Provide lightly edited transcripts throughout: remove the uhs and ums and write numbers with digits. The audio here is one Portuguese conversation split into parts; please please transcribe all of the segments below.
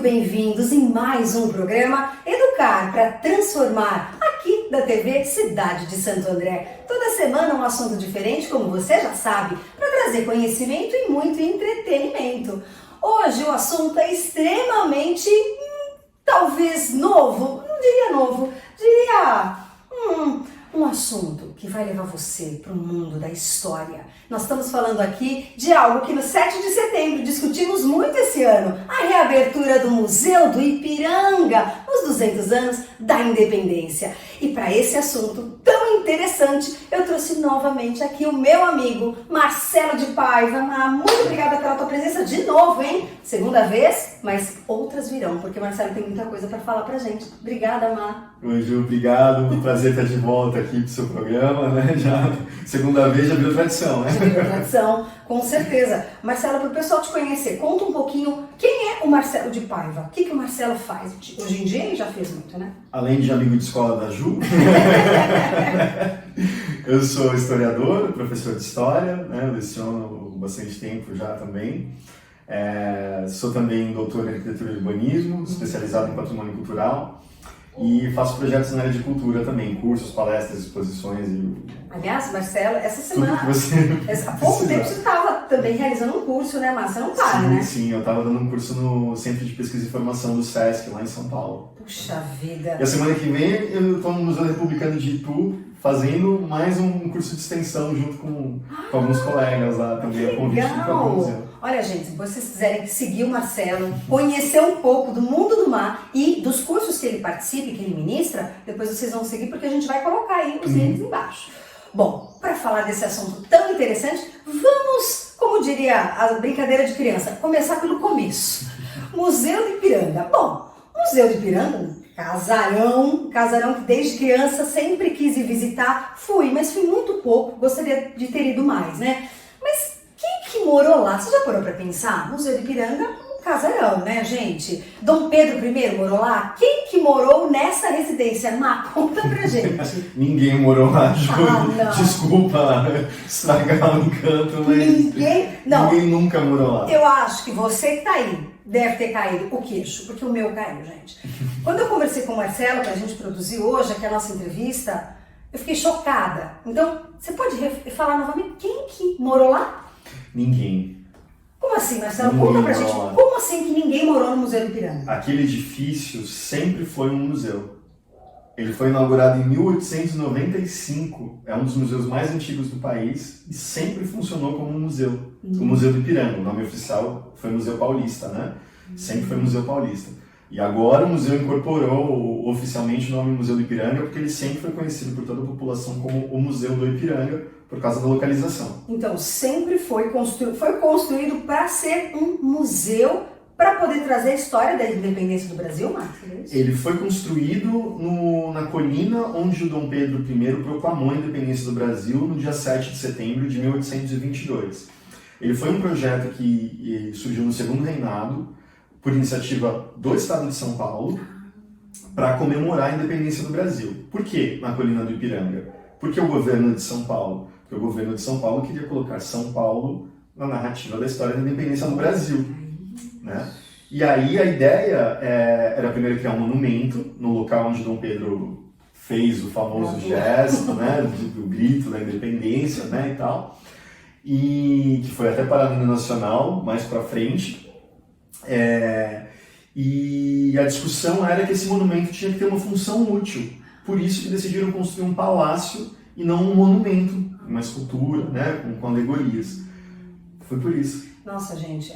bem-vindos em mais um programa Educar para Transformar, aqui da TV Cidade de Santo André. Toda semana um assunto diferente, como você já sabe, para trazer conhecimento e muito entretenimento. Hoje o assunto é extremamente, talvez novo, não diria novo, diria um assunto que vai levar você para o mundo da história. Nós estamos falando aqui de algo que no 7 de setembro discutimos muito esse ano, a reabertura do Museu do Ipiranga, os 200 anos da Independência. E para esse assunto tão interessante, eu trouxe novamente aqui o meu amigo Marcelo de Paiva. Muito obrigada pela tua presença de novo, hein? Segunda vez, mas outras virão, porque o Marcelo tem muita coisa para falar pra gente. Obrigada, Mar. Oi, Ju, obrigado. Um prazer estar de volta aqui pro seu programa, né? Já segunda vez já virou tradição, né? Já virou tradição, com certeza. Marcelo, para o pessoal te conhecer, conta um pouquinho quem é o Marcelo de Paiva. O que o Marcelo faz? Hoje em dia ele já fez muito, né? Além de amigo de escola da Ju, eu sou historiador, professor de história, né? Eu leciono bastante tempo já também. Sou também doutor em arquitetura e urbanismo, especializado em patrimônio cultural. E faço projetos na área de cultura também, cursos, palestras, exposições e... Aliás, Marcelo, essa semana, há pouco tempo você estava também realizando um curso, né, Marcelo? Você não para, sim, né? Sim, eu estava dando um curso no Centro de Pesquisa e Formação do SESC, lá em São Paulo. Puxa vida! E a semana que vem eu estou no Museu Republicano de Itu, fazendo mais um curso de extensão junto com alguns colegas lá também, a convite do próprio museu. Olha, gente, se vocês quiserem seguir o Marcelo, conhecer um pouco do mundo do mar e dos cursos que ele participa e que ele ministra, depois vocês vão seguir porque a gente vai colocar aí os links embaixo. Bom, para falar desse assunto tão interessante, vamos, como diria a brincadeira de criança, começar pelo começo. Museu do Ipiranga. Bom, Museu do Ipiranga, casarão que desde criança sempre quis ir visitar, mas fui muito pouco, gostaria de ter ido mais, né? Mas quem que morou lá? Você já parou para pensar? Museu do Ipiranga, um casarão, né, gente? Dom Pedro I morou lá? Quem que morou nessa residência? Conta pra gente. Ninguém morou lá, Ju. Não. Desculpa estragar o encanto, mas ninguém nunca morou lá. Eu acho que você que tá aí deve ter caído o queixo, porque o meu caiu, gente. Quando eu conversei com o Marcelo, pra gente produzir hoje aqui a nossa entrevista, eu fiquei chocada. Então, você pode falar novamente quem que morou lá? Ninguém. Como assim, Marcelo? Conta pra gente. Como assim que ninguém morou no Museu do Ipiranga? Aquele edifício sempre foi um museu. Ele foi inaugurado em 1895. É um dos museus mais antigos do país e sempre funcionou como um museu. O Museu do Ipiranga. O nome oficial foi Museu Paulista, né? Sempre foi Museu Paulista. E agora o museu incorporou oficialmente o nome Museu do Ipiranga porque ele sempre foi conhecido por toda a população como o Museu do Ipiranga por causa da localização. Então, sempre foi construído para ser um museu para poder trazer a história da independência do Brasil, Marcos? Ele foi construído na colina onde o Dom Pedro I proclamou a independência do Brasil no dia 7 de setembro de 1822. Ele foi um projeto que surgiu no segundo reinado, por iniciativa do Estado de São Paulo, para comemorar a independência do Brasil. Por que na colina do Ipiranga? Porque o governo de São Paulo? Porque o governo de São Paulo queria colocar São Paulo na narrativa da história da independência do Brasil. Né? E aí a ideia era primeiro criar um monumento no local onde Dom Pedro fez o famoso gesto, né, do grito da independência, né, e tal, e que foi até para o hino nacional mais para frente. E a discussão era que esse monumento tinha que ter uma função útil, por isso que decidiram construir um palácio e não um monumento, uma escultura, né, com alegorias. Foi por isso. Nossa, gente,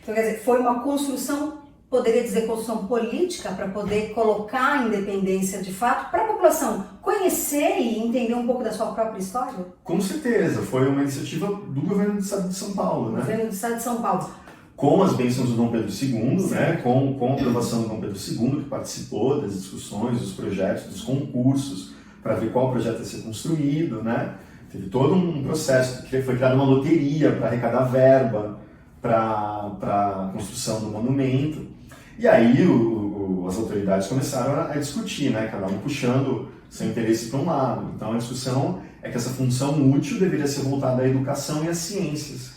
então quer dizer, foi uma construção, poderia dizer construção política, para poder colocar a independência de fato para a população conhecer e entender um pouco da sua própria história? Com certeza, foi uma iniciativa do governo do Estado de São Paulo, né? Governo do Estado de São Paulo. Com as bênçãos do Dom Pedro II, né? Com a aprovação do Dom Pedro II, que participou das discussões, dos projetos, dos concursos, para ver qual projeto ia ser construído, né? Teve todo um processo, foi criada uma loteria para arrecadar verba para a construção do monumento. E aí as autoridades começaram a discutir, né? Cada um puxando seu interesse para um lado. Então a discussão é que essa função útil deveria ser voltada à educação e às ciências.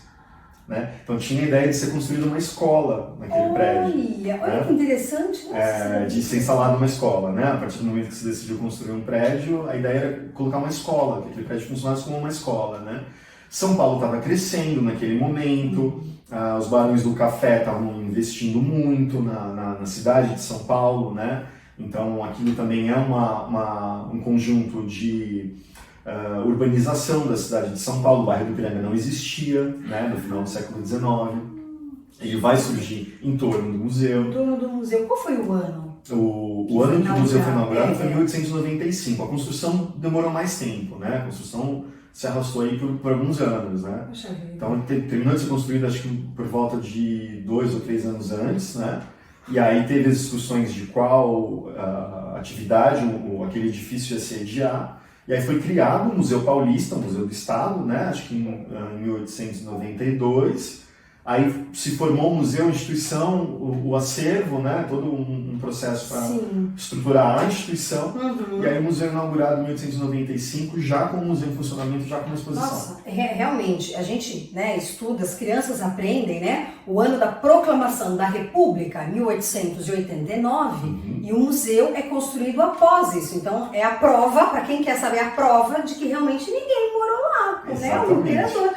né? Então tinha a ideia de ser construída uma escola naquele prédio. Olha que interessante. De ser instalada uma escola, né? A partir do momento que se decidiu construir um prédio, a ideia era colocar uma escola, que aquele prédio funcionasse como uma escola, né? São Paulo estava crescendo naquele momento, os barões do café estavam investindo muito na cidade de São Paulo, né? Então aquilo também é um conjunto de urbanização da cidade de São Paulo. O bairro do Ipiranga não existia, né? No final do século XIX. Ele vai surgir em torno do museu. Em torno do museu. Qual foi o ano? O ano que o museu foi inaugurado foi 1895. A construção demorou mais tempo, né? A construção se arrastou aí por alguns anos, né? Então terminou de ser construído, acho que por volta de 2 ou 3 anos antes, né? E aí teve as discussões de qual atividade aquele edifício ia sediar. E aí foi criado o Museu Paulista, o Museu do Estado, né? Acho que em 1892. Aí se formou o museu, a instituição, o acervo, né? Todo um processo para estruturar a instituição. E aí o museu inaugurado em 1895, já com o museu em funcionamento, já com uma exposição. Nossa, realmente, a gente, né, estuda, as crianças aprendem, né? O ano da proclamação da República, 1889, e o museu é construído após isso. Então é a prova, para quem quer saber a prova, de que realmente ninguém morou lá, né? O imperador.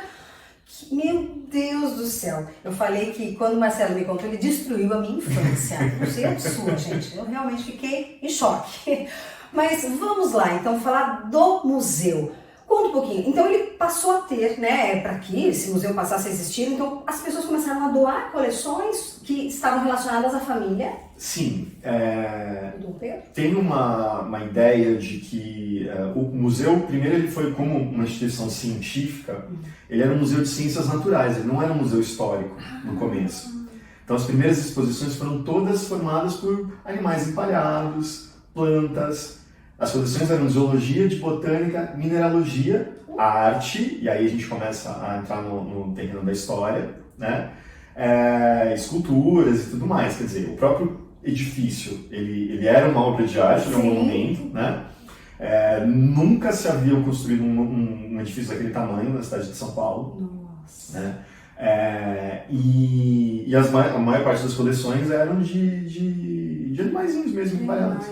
Meu Deus do céu, eu falei que quando o Marcelo me contou, ele destruiu a minha infância. Isso é absurdo, gente. Eu realmente fiquei em choque. Mas vamos lá, então, falar do museu. Conta um pouquinho. Então, ele passou a ter, né, para que esse museu passasse a existir, então as pessoas começaram a doar coleções que estavam relacionadas à família. Sim. Tem uma ideia de que o museu, primeiro, ele foi como uma instituição científica, ele era um museu de ciências naturais, ele não era um museu histórico no começo. Então, as primeiras exposições foram todas formadas por animais empalhados, plantas. As coleções eram zoologia, de botânica, mineralogia, arte, e aí a gente começa a entrar no terreno da história, né? Esculturas e tudo mais. Quer dizer, o próprio edifício, ele era uma obra de arte, era um monumento, né? Nunca se havia construído um edifício daquele tamanho na cidade de São Paulo. Nossa. Né? A maior parte das coleções eram de animaizinhos mesmo, empalhados.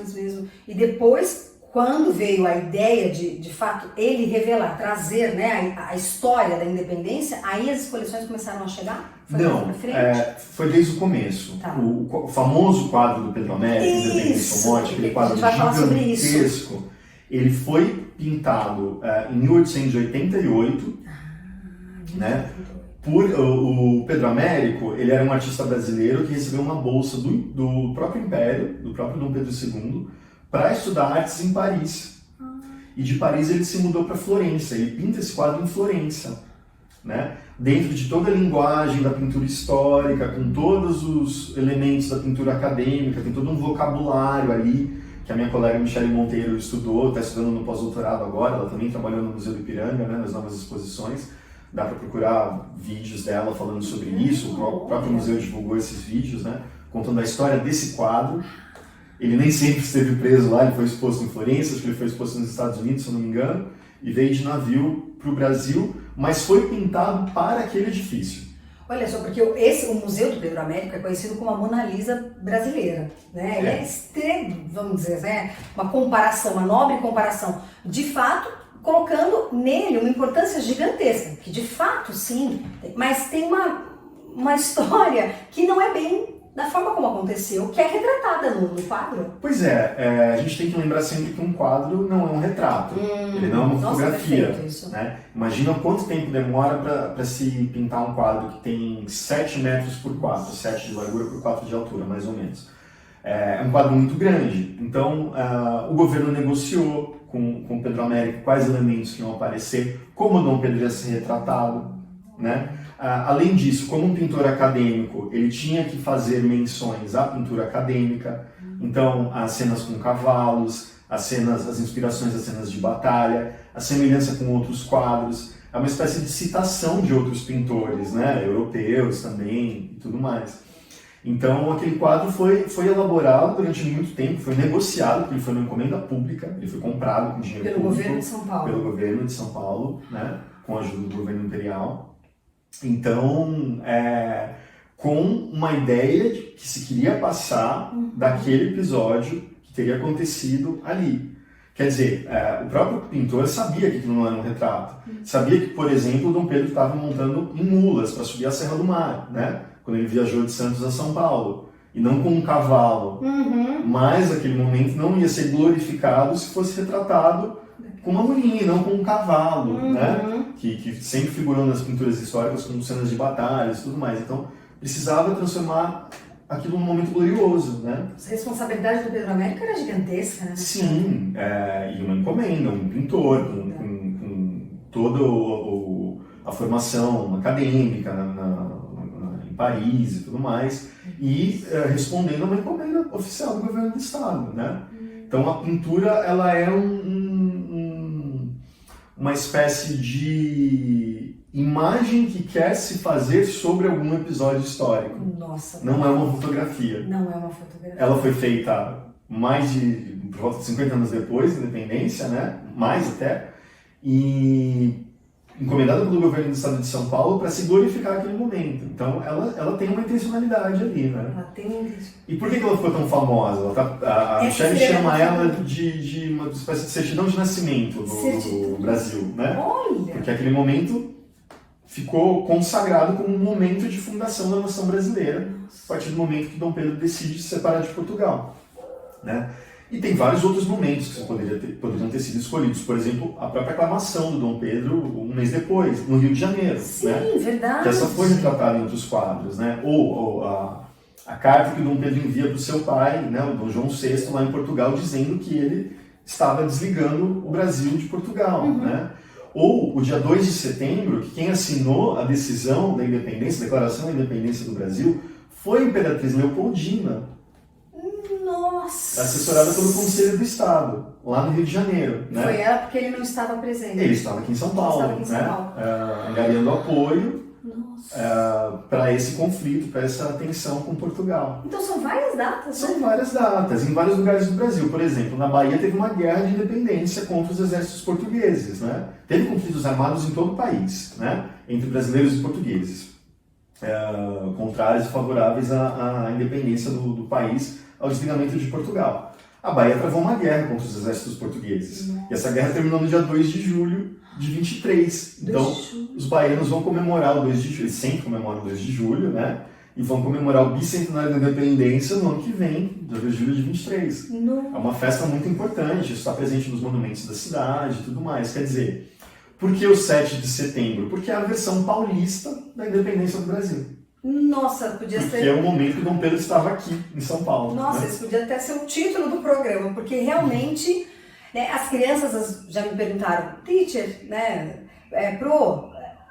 E depois, quando veio a ideia de fato, ele revelar, trazer, né, a história da independência, aí as coleções começaram a chegar? Foi desde o começo. Tá. O famoso quadro do Pedro Américo, Independência ou Morte, aquele quadro gigantesco, ele foi pintado em 1888, né? O Pedro Américo, ele era um artista brasileiro que recebeu uma bolsa do próprio Império, do próprio Dom Pedro II, para estudar artes em Paris. E de Paris ele se mudou para Florença, ele pinta esse quadro em Florença, né? Dentro de toda a linguagem da pintura histórica, com todos os elementos da pintura acadêmica, tem todo um vocabulário ali, que a minha colega Michele Monteiro estudou, está estudando no pós-doutorado agora, ela também trabalhou no Museu do Ipiranga, né, nas novas exposições. Dá para procurar vídeos dela falando sobre isso, o próprio museu divulgou esses vídeos, né, contando a história desse quadro. Ele nem sempre esteve preso lá, ele foi exposto em Florença, acho que ele foi exposto nos Estados Unidos, se eu não me engano, e veio de navio para o Brasil, mas foi pintado para aquele edifício. Olha só, porque o Museu do Pedro Américo é conhecido como a Mona Lisa brasileira, né? Ele é extremo, vamos dizer, né? Uma comparação, uma nobre comparação, de fato, colocando nele uma importância gigantesca, que de fato sim, mas tem uma história que não é bem da forma como aconteceu, que é retratada no quadro. Pois a gente tem que lembrar sempre que um quadro não é um retrato, ele não é uma fotografia. Isso. Né? Imagina quanto tempo demora para se pintar um quadro que tem 7 metros por 4, 7 de largura por 4 de altura, mais ou menos. É um quadro muito grande, então o governo negociou com Pedro Américo quais elementos que iam aparecer, como o Dom Pedro ia ser retratado, né? Além disso, como um pintor acadêmico, ele tinha que fazer menções à pintura acadêmica, então as cenas com cavalos, as inspirações das cenas de batalha, a semelhança com outros quadros, é uma espécie de citação de outros pintores, né, europeus também e tudo mais. Então aquele quadro foi elaborado durante muito tempo, foi negociado, porque ele foi uma encomenda pública, ele foi comprado com dinheiro pelo público. Governo de São Paulo. Pelo governo de São Paulo, né, com a ajuda do governo imperial. Então, com uma ideia de que se queria passar daquele episódio que teria acontecido ali. Quer dizer, o próprio pintor sabia que aquilo não era um retrato. Sabia que, por exemplo, Dom Pedro estava montando em mulas para subir a Serra do Mar, né? Quando ele viajou de Santos a São Paulo. E não com um cavalo. Mas aquele momento não ia ser glorificado se fosse retratado com uma mulinha e não com um cavalo, né? Que sempre figurou nas pinturas históricas como cenas de batalhas e tudo mais. Então, precisava transformar aquilo num momento glorioso, né? A responsabilidade do Pedro Américo era gigantesca, né? Sim, e uma encomenda, um pintor com toda a formação acadêmica em Paris e tudo mais, e respondendo a uma encomenda oficial do governo do estado, né? Então a pintura, ela é uma espécie de imagem que quer se fazer sobre algum episódio histórico. Nossa. Não é uma fotografia. Não é uma fotografia. Ela foi feita por volta de 50 anos depois da independência, né? Mais até, e encomendada pelo governo do estado de São Paulo para se glorificar aquele momento. Então ela tem uma intencionalidade ali, né? Ela tem uma intencionalidade. E por que ela ficou tão famosa? A Michelle chama ela de uma espécie de certidão de nascimento do Brasil, né? Olha! Porque aquele momento ficou consagrado como um momento de fundação da nação brasileira, a partir do momento que Dom Pedro decide se separar de Portugal, né? E tem vários outros momentos que poderiam ter sido escolhidos. Por exemplo, a própria aclamação do Dom Pedro um mês depois, no Rio de Janeiro. Sim, né? verdade. Que essa foi retratada em outros quadros, né? Ou a carta que o Dom Pedro envia para o seu pai, né, o Dom João VI, lá em Portugal, dizendo que ele estava desligando o Brasil de Portugal, né? Ou o dia 2 de setembro, que quem assinou a decisão da independência, a declaração da independência do Brasil, foi a Imperatriz Leopoldina, Nossa! assessorada pelo Conselho do Estado, lá no Rio de Janeiro. Né? Foi ela porque ele não estava presente. Ele estava aqui em São Paulo, angariando apoio para esse conflito, para essa tensão com Portugal. Então são várias datas, São várias datas, em vários lugares do Brasil. Por exemplo, na Bahia teve uma guerra de independência contra os exércitos portugueses. Né? Teve conflitos armados em todo o país, né? Entre brasileiros e portugueses, contrários e favoráveis à independência do país, ao desligamento de Portugal. A Bahia travou uma guerra contra os exércitos portugueses. E essa guerra terminou no dia 2 de julho de 23. Então, os baianos vão comemorar o 2 de julho, eles sempre comemoram o 2 de julho, né? E vão comemorar o bicentenário da independência no ano que vem, dia 2 de julho de 23. É uma festa muito importante, isso está presente nos monumentos da cidade e tudo mais. Quer dizer, por que o 7 de setembro? Porque é a versão paulista da independência do Brasil. Nossa, podia ser... Porque é o momento que Dom Pedro estava aqui, em São Paulo. Nossa, né? isso podia até ser o título do programa, porque realmente, né, as crianças já me perguntaram, teacher, né,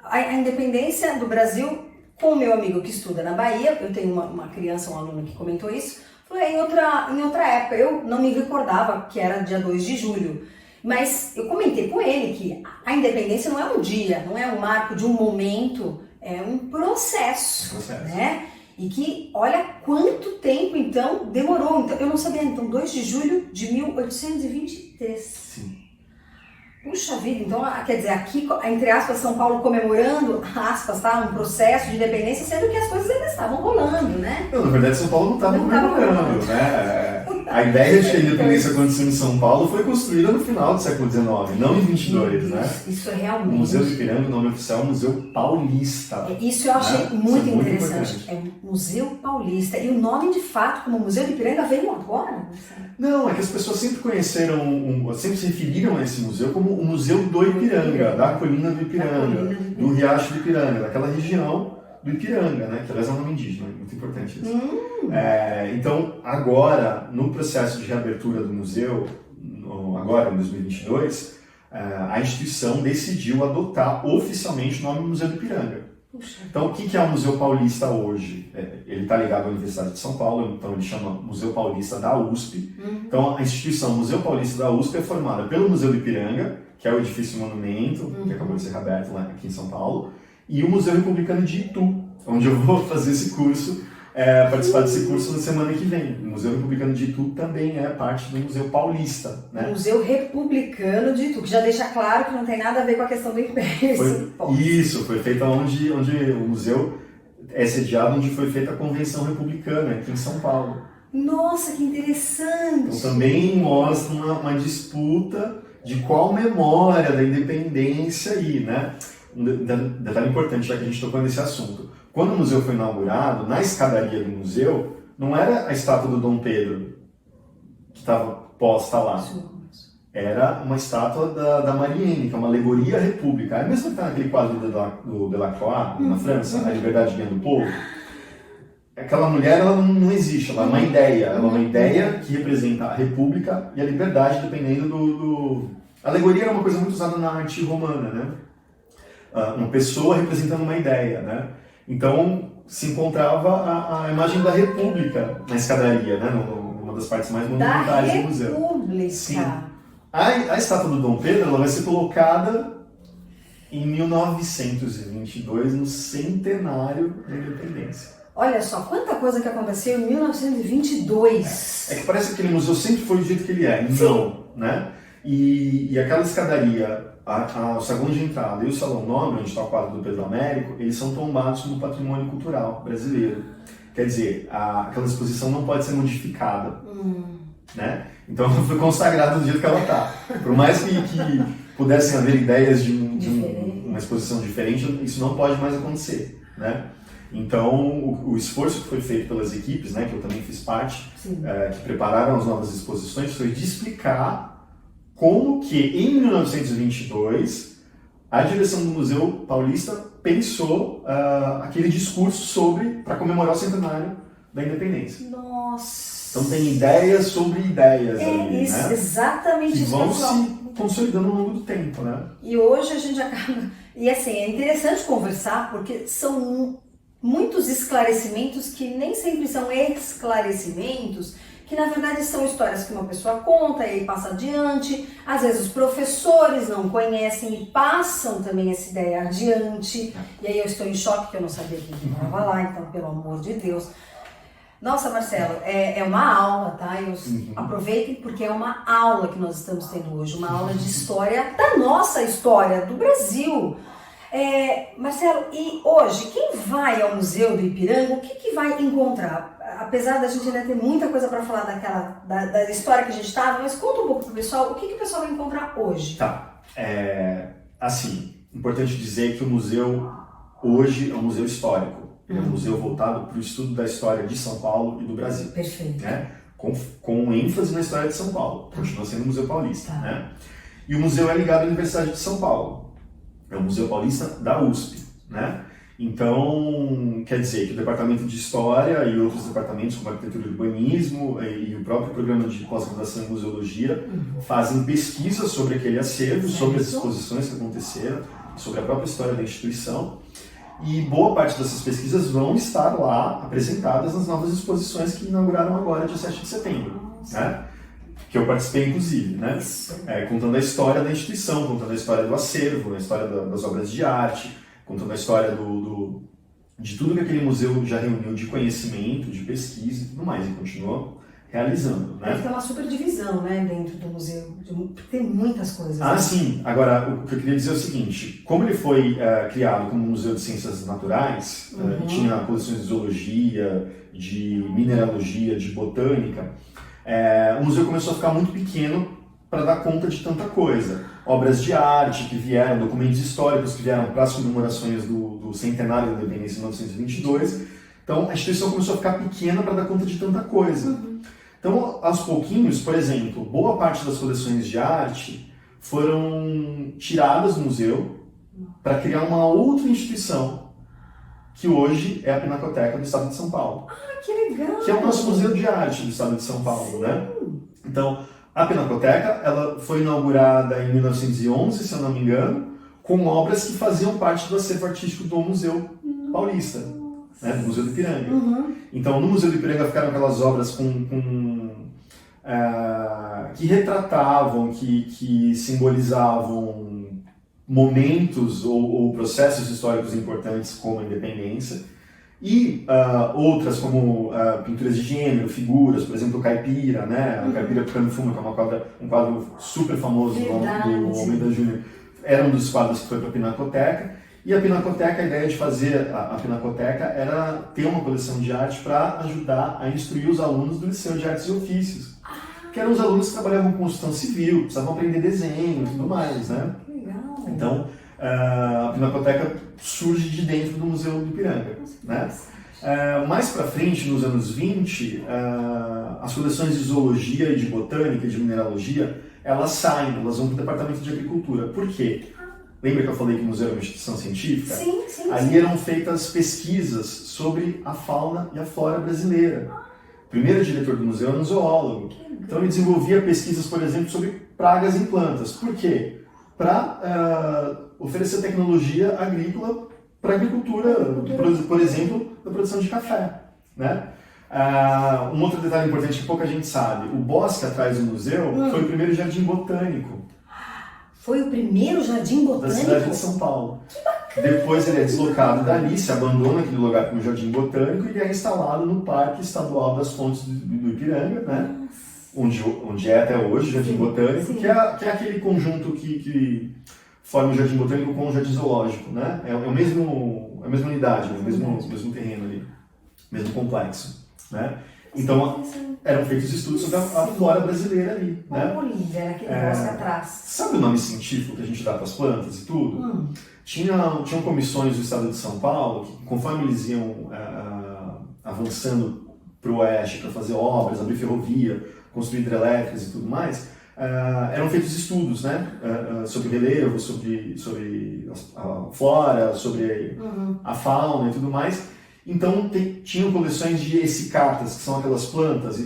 a independência do Brasil, com o meu amigo que estuda na Bahia, eu tenho uma criança, um aluno que comentou isso, foi em outra época, eu não me recordava que era dia 2 de julho, mas eu comentei com ele que a independência não é um dia, não é um marco de um momento, é um processo, né? E que, olha quanto tempo, então, demorou. Então, eu não sabia, então, 2 de julho de 1823. Sim. Puxa vida, então, quer dizer, aqui, entre aspas, São Paulo comemorando, aspas, tá? Um processo de independência, sendo que as coisas ainda estavam rolando, né? Não, na verdade, São Paulo não estava comemorando, né? A ideia de que a independência aconteceu em São Paulo foi construída no final do século XIX, não em 22, né? Isso é realmente... O Museu do Ipiranga, o nome oficial é o Museu Paulista. Isso eu achei muito interessante. Importante. É Museu Paulista. E o nome, de fato, como Museu do Ipiranga, veio agora? Não, é que as pessoas sempre conheceram, sempre se referiram a esse museu como o Museu do Ipiranga, da Colina do Ipiranga, do Riacho do Ipiranga, daquela região do Ipiranga, né? Que aliás é um nome indígena, é muito importante isso. Então, agora, no processo de reabertura do museu, agora em 2022, a instituição decidiu adotar oficialmente o nome Museu do Ipiranga. Então, o que é o Museu Paulista hoje? Ele está ligado à Universidade de São Paulo, então ele chama Museu Paulista da USP. Então, a instituição Museu Paulista da USP é formada pelo Museu do Ipiranga, que é o edifício monumento, que acabou de ser reaberto lá aqui em São Paulo, e o Museu Republicano de Itu, onde eu vou fazer esse curso participar desse curso na semana que vem. O Museu Republicano de Itu também é parte do Museu Paulista, né? Museu Republicano de Itu, que já deixa claro que não tem nada a ver com a questão do Império. Foi feita onde o museu é sediado, onde foi feita a Convenção Republicana, aqui em São Paulo. Nossa, que interessante! Então também mostra uma disputa de qual memória da independência aí, né? Um detalhe importante, já que a gente tocou nesse assunto. Quando o museu foi inaugurado, na escadaria do museu, não era a estátua do Dom Pedro que estava posta lá. Era uma estátua da Marienne, que é uma alegoria à República. É mesmo que está naquele quadro do Delacroix, na França, A Liberdade Guia do Povo. Aquela mulher, ela não existe, ela é uma ideia. Ela é uma ideia que representa a República e a liberdade, dependendo do... A alegoria era uma coisa muito usada na arte romana, né? Uma pessoa representando uma ideia, né? Então, se encontrava a imagem da República na escadaria, né? Numa das partes mais monumentais do museu. Da República! Sim. A estátua do Dom Pedro, ela vai ser colocada em 1922, no centenário da independência. Olha só, quanta coisa que aconteceu em 1922. É que parece que aquele museu sempre foi do jeito que ele é. Sim. Não, né? E aquela escadaria, o saguão de entrada e o salão nobre, onde está o quadro do Pedro Américo, eles são tombados no patrimônio cultural brasileiro. Quer dizer, aquela exposição não pode ser modificada. Né? Então ela foi consagrada do jeito que ela está. Por mais que pudessem haver ideias de uma exposição diferente, isso não pode mais acontecer. Né? Então, o esforço que foi feito pelas equipes, né, que eu também fiz parte, que prepararam as novas exposições, foi de explicar como que, em 1922, a direção do Museu Paulista pensou aquele discurso para comemorar o centenário da independência. Nossa! Então, tem ideias sobre ideias ali, isso, né? exatamente que isso. Vão se consolidando ao longo do tempo, né? E hoje a gente acaba... E assim, é interessante conversar, porque são muitos esclarecimentos que nem sempre são esclarecimentos, que na verdade são histórias que uma pessoa conta e aí passa adiante. Às vezes os professores não conhecem e passam também essa ideia adiante. E aí eu estou em choque, porque eu não sabia quem morava lá, então pelo amor de Deus. Nossa, Marcelo, é uma aula, tá? Aproveitem porque é uma aula que nós estamos tendo hoje, uma aula de história, da nossa história, do Brasil. Marcelo, e hoje, quem vai ao Museu do Ipiranga, o que vai encontrar? Apesar da gente ainda ter muita coisa para falar da história que a gente estava, mas conta um pouco pro pessoal, o que o pessoal vai encontrar hoje? Tá, assim, importante dizer que o museu hoje é um museu histórico. Ele é um museu voltado para o estudo da história de São Paulo e do Brasil. Perfeito. Né? Com ênfase na história de São Paulo. Continua sendo o Museu Paulista. Tá. Né? E o museu é ligado à Universidade de São Paulo. É o Museu Paulista da USP. Né? Então, quer dizer que o Departamento de História e outros departamentos, como Arquitetura e Urbanismo e o próprio Programa de Pós-Graduação em Museologia, fazem pesquisas sobre aquele acervo, sobre as exposições que aconteceram, sobre a própria história da instituição. E boa parte dessas pesquisas vão estar lá apresentadas nas novas exposições que inauguraram agora, dia 7 de setembro, né? Que eu participei, inclusive, né? Contando a história da instituição, contando a história do acervo, a história das obras de arte, contando a história de tudo que aquele museu já reuniu de conhecimento, de pesquisa e tudo mais, e continua realizando. Né? Deve ter uma super divisão, né, dentro do museu, tem muitas coisas. Ah, sim. Agora, o que eu queria dizer é o seguinte, como ele foi criado como um museu de ciências naturais, tinha coleções de zoologia, de mineralogia, de botânica, o museu começou a ficar muito pequeno para dar conta de tanta coisa. Obras de arte que vieram, documentos históricos que vieram para as comemorações do centenário da independência em 1922. Então, a instituição começou a ficar pequena para dar conta de tanta coisa. Então, aos pouquinhos, por exemplo, boa parte das coleções de arte foram tiradas do museu para criar uma outra instituição, que hoje é a Pinacoteca do Estado de São Paulo. Ah, que legal! Que é o nosso Museu de Arte do Estado de São Paulo, né? Então, a Pinacoteca, ela foi inaugurada em 1911, se eu não me engano, com obras que faziam parte do acervo artístico do Museu Paulista, né? Do Museu do Ipiranga. Então, no Museu do Ipiranga ficaram aquelas obras que retratavam, que simbolizavam momentos ou processos históricos importantes como a independência. E outras como pinturas de gênero, figuras, por exemplo, o Caipira, né? O Caipira Tocando Fumo, que é um quadro super famoso do Almeida Júnior, era um dos quadros que foi para a Pinacoteca. E a Pinacoteca, a ideia de fazer a Pinacoteca era ter uma coleção de arte para ajudar a instruir os alunos do Liceu de Artes e Ofícios, que eram os alunos que trabalhavam com construção civil, precisavam aprender desenho e tudo mais, né? Legal. Então, a Pinacoteca surge de dentro do Museu do Ipiranga, né? Mais para frente, nos anos 20, as coleções de zoologia e de botânica e de mineralogia, elas saem, elas vão para o Departamento de Agricultura. Por quê? Lembra que eu falei que o museu é uma instituição científica? Sim. Ali eram feitas pesquisas sobre a fauna e a flora brasileira. O primeiro diretor do museu era um zoólogo. Então ele desenvolvia pesquisas, por exemplo, sobre pragas em plantas. Por quê? Para oferecer tecnologia agrícola para a agricultura, por exemplo, da produção de café, né? Um outro detalhe importante que pouca gente sabe, o bosque atrás do museu foi o primeiro jardim botânico. Foi o primeiro jardim botânico? Da cidade de São Paulo. Que bacana! Depois ele é deslocado dali, se abandona aquele lugar como jardim botânico e é instalado no Parque Estadual das Fontes do Ipiranga, né? Onde é até hoje o Jardim Botânico, que é aquele conjunto que forma o Jardim Botânico com o Jardim Zoológico, né? É a mesma unidade, né? o mesmo terreno ali, mesmo complexo, né? Então, eram feitos estudos sobre a flora brasileira ali, né? Era aquele bosque atrás. Sabe o nome científico que a gente dá para as plantas e tudo? Tinham comissões do estado de São Paulo que, conforme eles iam avançando para o oeste para fazer obras, abrir ferrovia, construir hidrelétricas e tudo mais, eram feitos estudos, né? Sobre relevo, sobre a flora, sobre a fauna e tudo mais. Então tinham coleções de essicatas, que são aquelas plantas,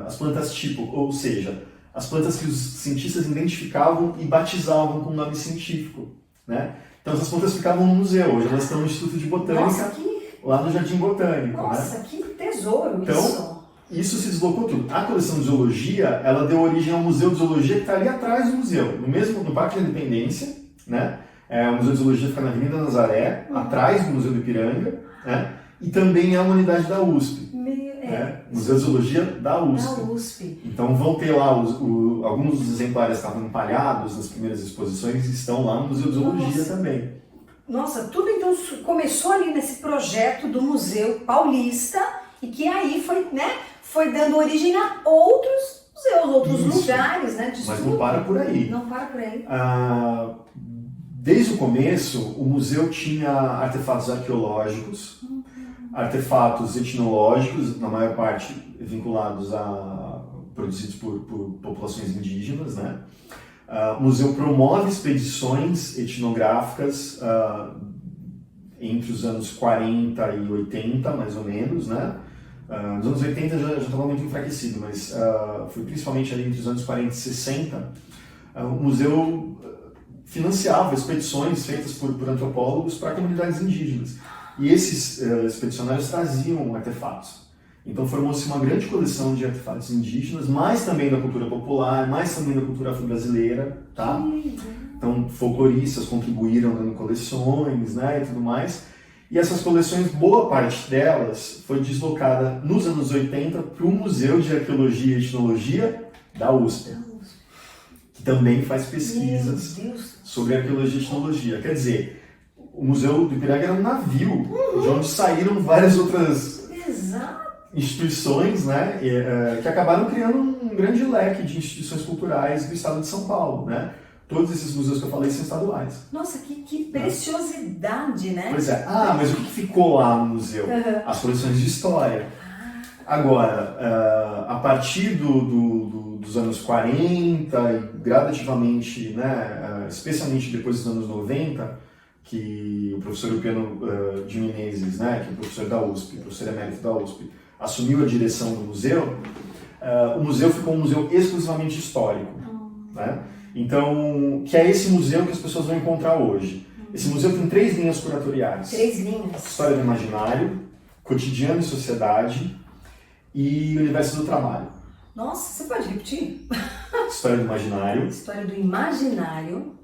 as plantas tipo, ou seja, as plantas que os cientistas identificavam e batizavam com nome científico, né? Então essas plantas ficavam no museu, hoje elas estão no Instituto de Botânica, lá no Jardim Botânico. Nossa, né? Que tesouro então, isso! Isso se deslocou tudo. A coleção de zoologia, ela deu origem ao Museu de Zoologia, que está ali atrás do museu, no Parque da Independência, né? O Museu de Zoologia fica na Avenida Nazaré, atrás do Museu do Ipiranga, né? E também é uma unidade da USP. Museu de Zoologia da USP. Então vão ter lá, alguns dos exemplares que estavam empalhados nas primeiras exposições estão lá no Museu de Zoologia também. Nossa, tudo então começou ali nesse projeto do Museu Paulista e que aí foi dando origem a outros museus, outros lugares, né? Mas não para por aí. Não para por aí. Desde o começo, o museu tinha artefatos arqueológicos, artefatos etnológicos, na maior parte vinculados produzidos por populações indígenas, né? O museu promove expedições etnográficas entre os anos 40 e 80, mais ou menos, né? Nos anos 80 já estava muito enfraquecido, mas foi principalmente ali entre os anos 40 e 60, o museu financiava expedições feitas por antropólogos para comunidades indígenas. E esses expedicionários traziam artefatos. Então formou-se uma grande coleção de artefatos indígenas, mais também da cultura popular, mais também da cultura afro-brasileira, tá? Então folcloristas contribuíram dando coleções, né, e tudo mais. E essas coleções, boa parte delas, foi deslocada nos anos 80 para o Museu de Arqueologia e Etnologia da USP, que também faz pesquisas sobre arqueologia e etnologia. Quer dizer, o Museu do Ipiranga era um navio, de onde saíram várias outras instituições, né, que acabaram criando um grande leque de instituições culturais do estado de São Paulo, né? Todos esses museus que eu falei são estaduais. Nossa, que preciosidade, né? Pois é. Mas o que ficou lá no museu? As coleções de história. Agora, a partir dos anos 40 e gradativamente, né, especialmente depois dos anos 90, que o professor Eupiano de Menezes, né, que é o professor da USP, professor emérito da USP, assumiu a direção do museu, o museu ficou um museu exclusivamente histórico, né? Então, que é esse museu que as pessoas vão encontrar hoje. Esse museu tem 3 linhas curatoriais. 3 linhas. História do imaginário, cotidiano e sociedade e universo do trabalho. Nossa, você pode repetir? História do imaginário. História do imaginário.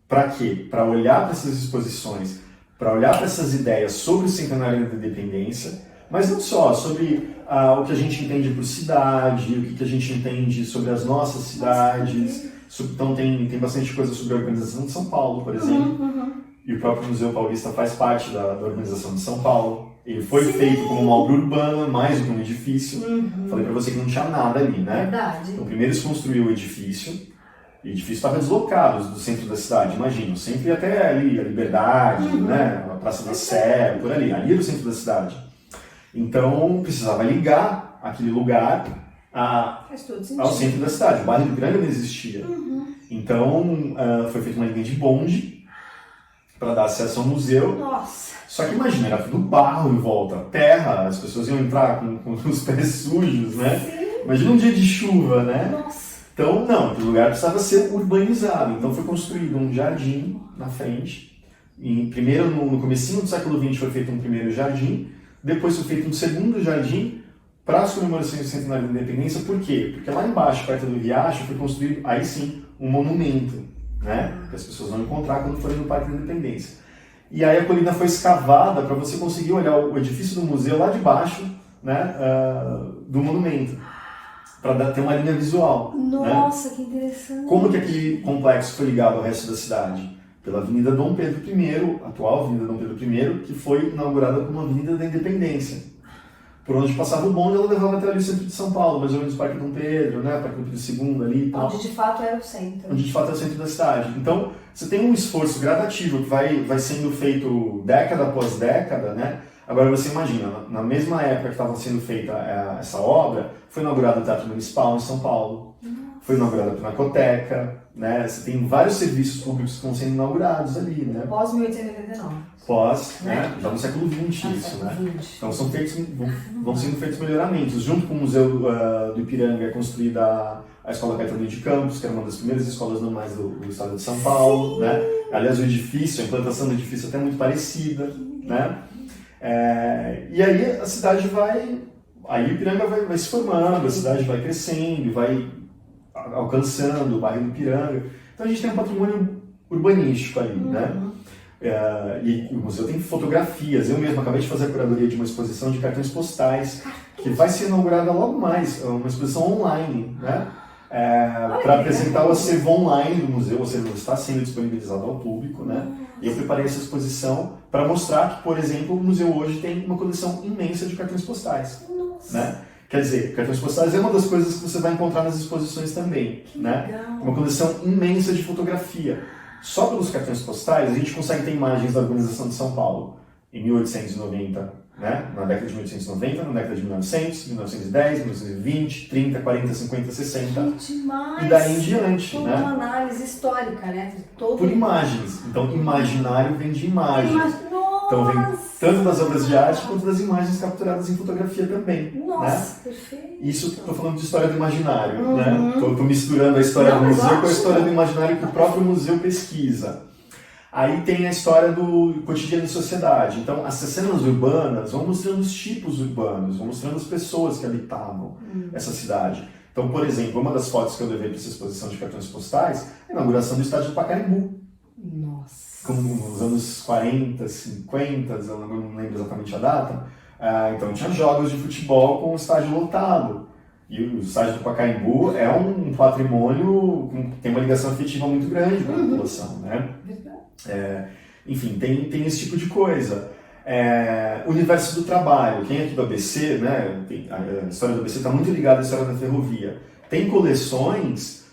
Para quê? Para olhar para essas exposições para olhar para essas ideias sobre o centenário da independência, mas não só, sobre o que a gente entende por cidade, o que a gente entende sobre as nossas cidades. Então tem bastante coisa sobre a organização de São Paulo, por exemplo. E o próprio Museu Paulista faz parte da organização de São Paulo. Ele foi feito como uma obra urbana, mais do que um edifício. Falei para você que não tinha nada ali, né? Verdade. Então primeiro eles construíram o edifício. O edifício estava deslocado do centro da cidade, imagina. O centro ia até ali, a Liberdade, né? A Praça da Sé, por ali. Ali era o centro da cidade. Então precisava ligar aquele lugar ao centro da cidade. O bairro do Ipiranga não existia. Então foi feita uma linha de bonde para dar acesso ao museu. Nossa! Só que imagina, era tudo barro em volta, terra, as pessoas iam entrar com os pés sujos, né? Sim. Imagina um dia de chuva, né? Nossa! Então, não, o lugar precisava ser urbanizado. Então foi construído um jardim na frente. Primeiro, no comecinho do século XX foi feito um primeiro jardim, depois foi feito um segundo jardim para as comemorações do Centenário da Independência. Por quê? Porque lá embaixo, perto do riacho, foi construído, aí sim, um monumento, né? Que as pessoas vão encontrar quando forem no Parque da Independência. E aí a colina foi escavada para você conseguir olhar o edifício do museu lá de baixo, né, do monumento, para ter uma linha visual. Nossa, né? Que interessante! Como que aquele complexo foi ligado ao resto da cidade? Pela Avenida Dom Pedro I, atual Avenida Dom Pedro I, que foi inaugurada como Avenida da Independência. Por onde passava o bonde, ela levava até ali o centro de São Paulo, mais ou menos o Parque Dom Pedro, né? Parque Dom Pedro II ali e tal. Onde de fato era o centro. Onde de fato é o centro da cidade. Então, você tem um esforço gradativo que vai sendo feito década após década, né? Agora você imagina, na mesma época que estava sendo feita essa obra, foi inaugurado o Teatro Municipal em São Paulo, foi inaugurada a Pinacoteca, né? Você tem vários serviços públicos que estão sendo inaugurados ali, né? Pós 1889. Pós, né? Já no século XX isso, né? Então vão sendo feitos melhoramentos. Junto com o Museu do Ipiranga é construída a Escola Caetano de Campos, que era uma das primeiras escolas normais do estado de São Paulo, né? Aliás, o edifício, a implantação do edifício é até muito parecida, né? E aí a cidade aí o Ipiranga vai se formando, a cidade vai crescendo, vai alcançando o bairro do Ipiranga. Então a gente tem um patrimônio urbanístico ali, né? E o museu tem fotografias. Eu mesmo acabei de fazer a curadoria de uma exposição de cartões postais que vai ser inaugurada logo mais, uma exposição online, né? Para apresentar o acervo online do museu. O acervo está sendo disponibilizado ao público, né? E eu preparei essa exposição para mostrar que, por exemplo, o museu hoje tem uma coleção imensa de cartões postais, né? Quer dizer, cartões postais é uma das coisas que você vai encontrar nas exposições também, né? Uma coleção imensa de fotografia. Só pelos cartões postais a gente consegue ter imagens da organização de São Paulo em 1890, né? Na década de 1890, na década de 1900, 1910, 1920, 30, 40, 50, 60 e daí em diante, né? Uma análise histórica, né? Por imagens. Então, imaginário vem de imagem. Então vem Nossa! tanto das obras de arte quanto das imagens capturadas em fotografia também. Nossa, né? Perfeito! Isso, estou falando de história do imaginário, né? Estou misturando a história do museu com a história do imaginário que o próprio museu pesquisa. Aí tem a história do cotidiano e sociedade. Então, as cenas urbanas vão mostrando os tipos urbanos, vão mostrando as pessoas que habitavam essa cidade. Então, por exemplo, uma das fotos que eu levei para essa exposição de cartões postais é a inauguração do estádio do Pacaembu. Nossa! Como nos anos 40, 50, eu não lembro exatamente a data. Então, tinha jogos de futebol com o estádio lotado. E o estádio do Pacaembu é um patrimônio que tem uma ligação afetiva muito grande com a população, né? Enfim, tem esse tipo de coisa. Universo do trabalho. Quem é aqui do ABC, né? A história do ABC está muito ligada à história da ferrovia. Tem coleções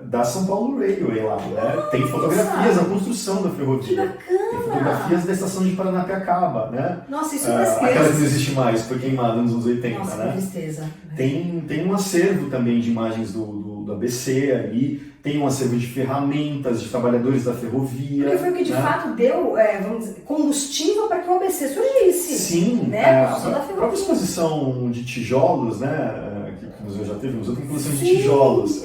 da São Paulo Railway lá, né? Tem fotografias da construção da ferrovia. Que bacana! Tem fotografias da estação de Paranapiacaba, né? Nossa, isso é aquela que não existe mais, foi queimada nos anos 80, Nossa, né? que tristeza. Tem um acervo também de imagens do ABC ali, tem um acervo de ferramentas de trabalhadores da ferrovia. Porque foi o que de fato deu, vamos dizer, combustível para que o ABC surgisse. Sim, né? a própria exposição de tijolos, né? Que o museu já teve, o museu tem coleção de tijolos.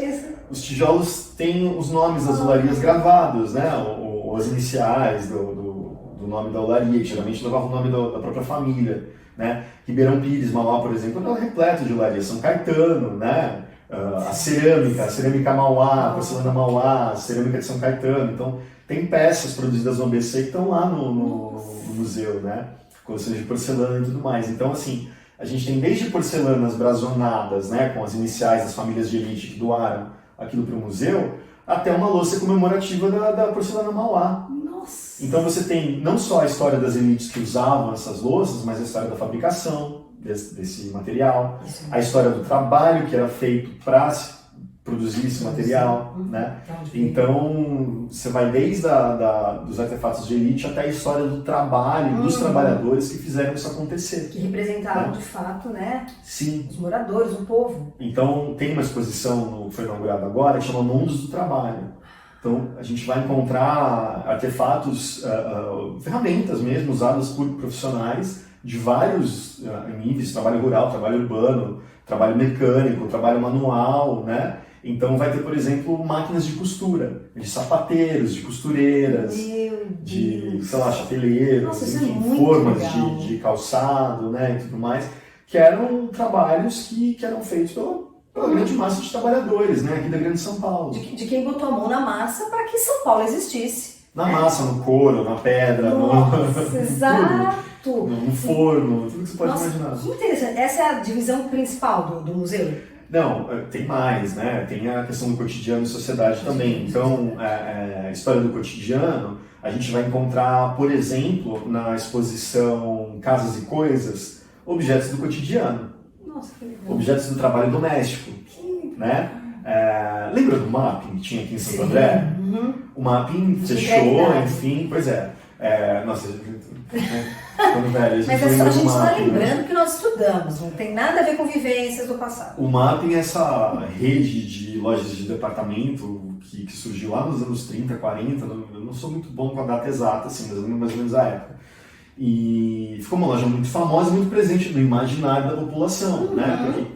Os tijolos têm os nomes das olarias gravados, né? As iniciais do nome da olaria, que geralmente levava o nome da própria família, né? Ribeirão Pires, Mauá, por exemplo, é repleto de olaria. São Caetano, né? A cerâmica Mauá, a porcelana Mauá, a cerâmica de São Caetano. Então, tem peças produzidas no ABC que estão lá no museu, né? Coleções de porcelana e tudo mais. Então, assim, a gente tem desde porcelanas brazonadas, né, com as iniciais das famílias de elite que doaram aquilo para o museu, até uma louça comemorativa da porcelana Mauá. Nossa! Então você tem não só a história das elites que usavam essas louças, mas a história da fabricação desse material, a história do trabalho que era feito para produzir esse material, né? Então, você vai desde dos artefatos de elite até a história do trabalho, dos trabalhadores que fizeram isso acontecer. Que representavam, de fato, né? Sim. Os moradores, o povo. Então, tem uma exposição que foi inaugurada agora que chama Mundos do Trabalho. Então, a gente vai encontrar artefatos, ferramentas mesmo, usadas por profissionais de vários níveis, trabalho rural, trabalho urbano, trabalho mecânico, trabalho manual, né? Então vai ter, por exemplo, máquinas de costura, de sapateiros, de costureiras, de, sei lá, chapeleiros, enfim, formas de calçado, né, e tudo mais, que eram trabalhos que eram feitos pela grande massa de trabalhadores, né, aqui da grande São Paulo. De quem botou a mão na massa para que São Paulo existisse. Na massa, no couro, na pedra, exato. no forno, tudo que você pode imaginar. Que interessante. Essa é a divisão principal do museu? Não, tem mais, né? Tem a questão do cotidiano e sociedade também. Então, a história do cotidiano, a gente vai encontrar, por exemplo, na exposição Casas e Coisas, objetos do cotidiano. Nossa, que legal. Objetos do trabalho doméstico, né? Lembra do mapping que tinha aqui em Santo André? Uhum. O mapping fechou, enfim, pois é. Nossa, quando velho, a gente mas a gente está mapping, lembrando que nós estudamos, não tem nada a ver com vivências do passado. O mapping é essa rede de lojas de departamento que surgiu lá nos anos 30, 40, eu não sou muito bom com a data exata, assim, mas mais ou menos a época. E ficou uma loja muito famosa e muito presente no imaginário da população, né? Porque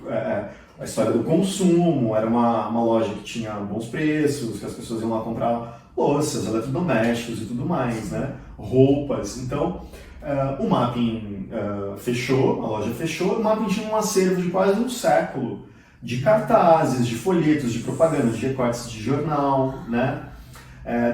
a história do consumo era uma loja que tinha bons preços, que as pessoas iam lá comprar louças, eletrodomésticos e tudo mais, né? Roupas. Então, o mapping fechou, a loja fechou, o mapping tinha um acervo de quase um século de cartazes, de folhetos, de propaganda, de recortes de jornal, né?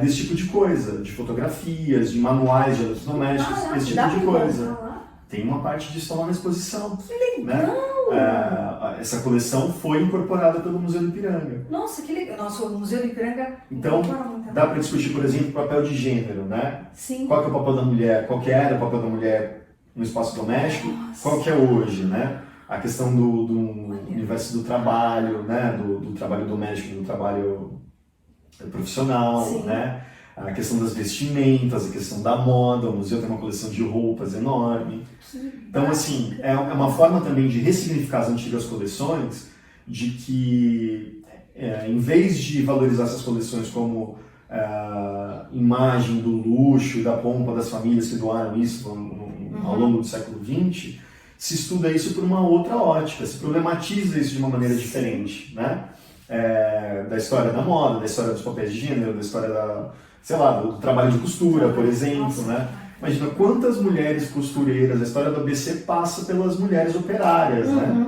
Desse tipo de coisa, de fotografias, de manuais de eletrodomésticos, esse tipo de coisa. Tem uma parte disso lá na exposição. Que legal! Né? Essa coleção foi incorporada pelo Museu do Ipiranga. Nossa, que legal! Nossa, o Museu do Ipiranga... Então, dá para discutir, por exemplo, o papel de gênero, né? Sim. Qual que é o papel da mulher, qual que era o papel da mulher no espaço doméstico, qual que é hoje, né? A questão do universo do trabalho, né? Do trabalho doméstico, do trabalho profissional, sim, né? A questão das vestimentas, a questão da moda, o museu tem uma coleção de roupas enorme. Então, assim, é uma forma também de ressignificar as antigas coleções, de que, em vez de valorizar essas coleções como imagem do luxo e da pompa das famílias que doaram isso ao longo do século XX, se estuda isso por uma outra ótica, se problematiza isso de uma maneira diferente, né? Da história da moda, da história dos papéis de gênero, da história do trabalho de costura, por exemplo, né? Imagina quantas mulheres costureiras, a história do ABC passa pelas mulheres operárias, né?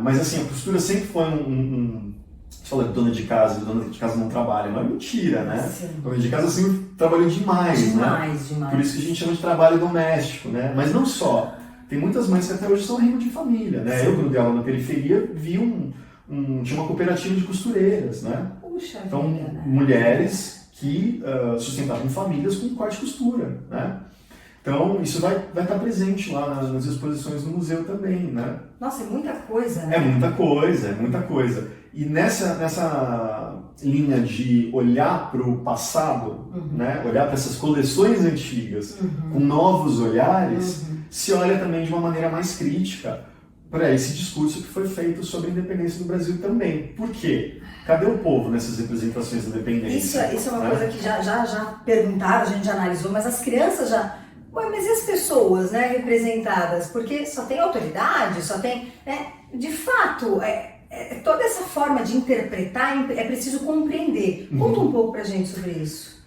Mas assim, a costura sempre foi você fala que dona de casa não trabalha, não é mentira, né? Sim. Dona de casa sempre trabalhou demais, né? Demais. Por isso que a gente chama de trabalho doméstico, né? Mas não só. Tem muitas mães que até hoje são rimo de família, né? Sim. Eu, quando dei aula na periferia, vi tinha uma cooperativa de costureiras, né? Puxa então, vida, né? Mulheres que sustentavam famílias com corte e costura, né? Então, isso vai estar presente lá nas exposições do museu também, né? Nossa, é muita coisa, né? É muita coisa. E nessa linha de olhar para o passado, né? Olhar para essas coleções antigas com novos olhares, se olha também de uma maneira mais crítica para esse discurso que foi feito sobre a independência do Brasil também. Por quê? Cadê o povo nessas representações da independência? Isso é uma coisa que já perguntaram, a gente já analisou, mas as crianças já... Ué, mas e as pessoas, né, representadas? Porque só tem autoridade, só tem... de fato, toda essa forma de interpretar é preciso compreender. Conta um pouco pra gente sobre isso.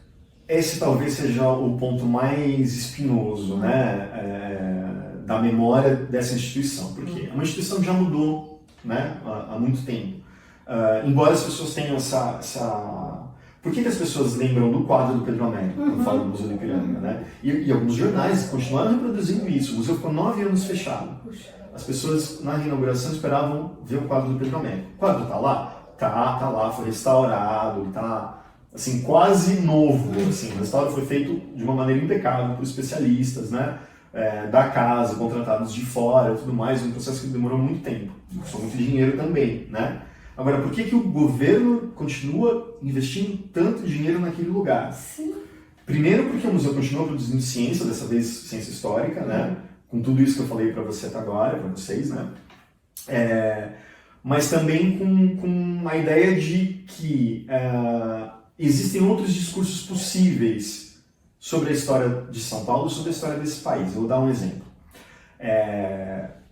Esse talvez seja o ponto mais espinhoso, né, da memória dessa instituição. Porque é uma instituição que já mudou, né, há muito tempo. Embora as pessoas tenham essa Por que as pessoas lembram do quadro do Pedro Américo quando falam do Museu do Ipiranga, né? E alguns jornais continuaram reproduzindo isso. O museu ficou 9 anos fechado. As pessoas, na inauguração, esperavam ver o quadro do Pedro Américo. O quadro está lá? Tá lá, foi restaurado, está assim, quase novo. Assim, o restauro foi feito de uma maneira impecável por especialistas, né? Da casa, contratados de fora e tudo mais, um processo que demorou muito tempo. Custou muito dinheiro também, né? Agora, por que o governo continua investindo tanto dinheiro naquele lugar? Sim. Primeiro porque o museu continua produzindo ciência, dessa vez ciência histórica, né? Com tudo isso que eu falei para você até agora, para vocês, né? Mas também com a ideia de que existem outros discursos possíveis sobre a história de São Paulo, sobre a história desse país. Eu vou dar um exemplo.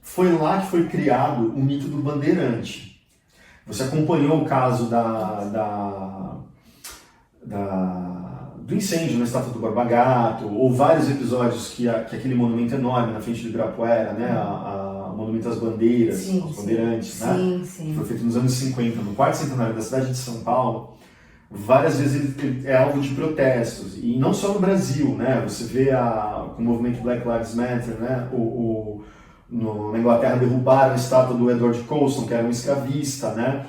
Foi lá que foi criado o mito do bandeirante. Você acompanhou o caso do incêndio na estátua do Borba Gato, ou vários episódios que aquele monumento enorme na frente do Ibirapuera, né, o monumento às bandeiras, sim, aos bandeirantes, sim, né, sim. foi feito nos anos 50, no quarto centenário da cidade de São Paulo. Várias vezes ele é alvo de protestos, e não só no Brasil, né, você vê com o movimento Black Lives Matter, né, na Inglaterra derrubaram a estátua do Edward Colston, que era um escravista, né?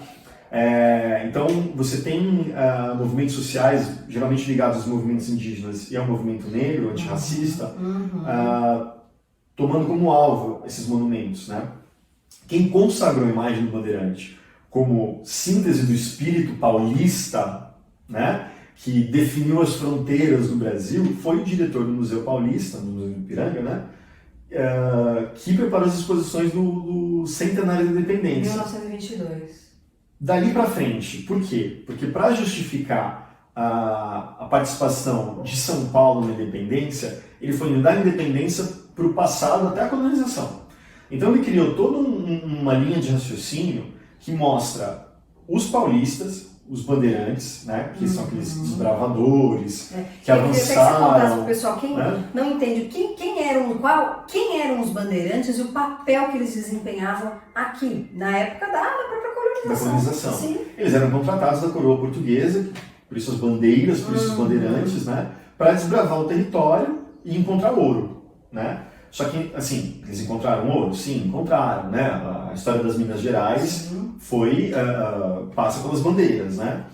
Então você tem movimentos sociais, geralmente ligados aos movimentos indígenas e ao movimento negro, antirracista, tomando como alvo esses monumentos, né? Quem consagrou a imagem do bandeirante como síntese do espírito paulista, né? Que definiu as fronteiras do Brasil, foi o diretor do Museu Paulista, no Museu do Ipiranga, né? Que preparou as exposições do Centenário da Independência. 1922. Dali para frente, por quê? Porque para justificar a participação de São Paulo na independência, ele foi indo da independência para o passado até a colonização. Então ele criou toda uma linha de raciocínio que mostra os paulistas, os bandeirantes, né, que são aqueles desbravadores, que avançaram. Eu queria até que você contasse para o pessoal, quem né? não entende, quem eram os bandeirantes e o papel que eles desempenhavam aqui, na época da própria colonização. Sim. Eles eram contratados da coroa portuguesa, por isso as bandeiras, por isso os bandeirantes, né, para desbravar o território e encontrar ouro, né? Só que, assim, eles encontraram ouro? Sim, encontraram, né? A história das Minas Gerais passa pelas bandeiras, né?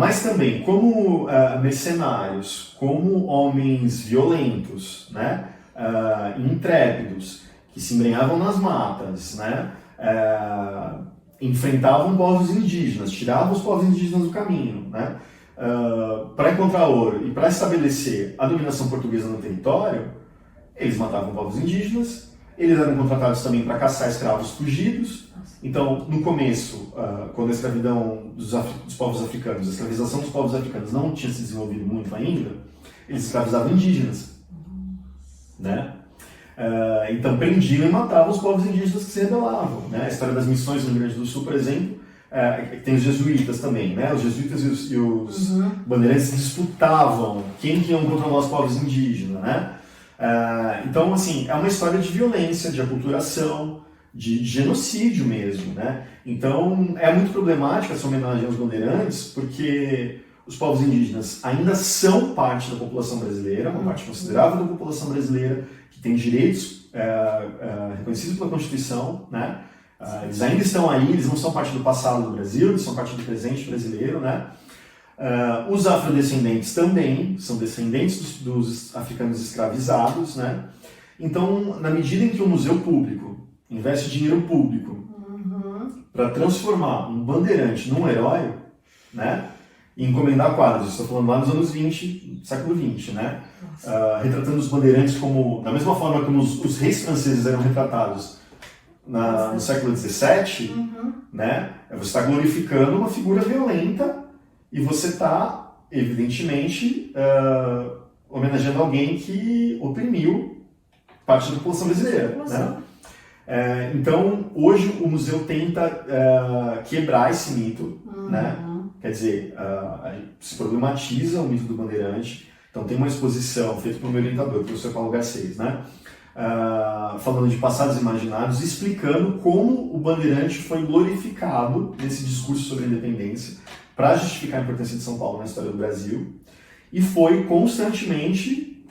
Mas também, como mercenários, como homens violentos, né? Intrépidos, que se embrenhavam nas matas, né? Enfrentavam povos indígenas, tiravam os povos indígenas do caminho, né? Para encontrar ouro e para estabelecer a dominação portuguesa no território, eles matavam povos indígenas, eles eram contratados também para caçar escravos fugidos. Então, no começo, quando a escravidão dos povos africanos, a escravização dos povos africanos não tinha se desenvolvido muito ainda, eles escravizavam indígenas, né? Então, prendiam e matavam os povos indígenas que se rebelavam, né? A história das missões no Rio Grande do Sul, por exemplo, tem os jesuítas também, né? Os jesuítas e os bandeirantes disputavam quem que iam controlar os povos indígenas, né? Então, assim, é uma história de violência, de aculturação, de genocídio mesmo, né? Então, é muito problemática essa homenagem aos bandeirantes, porque os povos indígenas ainda são parte da população brasileira, uma parte considerável da população brasileira, que tem direitos reconhecidos pela Constituição, né? Eles ainda estão aí, eles não são parte do passado do Brasil, eles são parte do presente brasileiro, né? Os afrodescendentes também são descendentes dos africanos escravizados, né? Então, na medida em que o museu público investe dinheiro público para transformar um bandeirante num herói, né? E encomendar quadros, estou falando lá nos anos 20, século 20, né? Retratando os bandeirantes como, da mesma forma como os reis franceses eram retratados no século 17, né? Você está glorificando uma figura violenta e você está, evidentemente, homenageando alguém que oprimiu parte da população brasileira, né? Então, hoje o museu tenta quebrar esse mito, né? Quer dizer, se problematiza o mito do bandeirante. Então, tem uma exposição feita por um orientador, o professor Paulo Garcês, né? Falando de passados imaginários, explicando como o bandeirante foi glorificado nesse discurso sobre a independência para justificar a importância de São Paulo na história do Brasil, e foi constantemente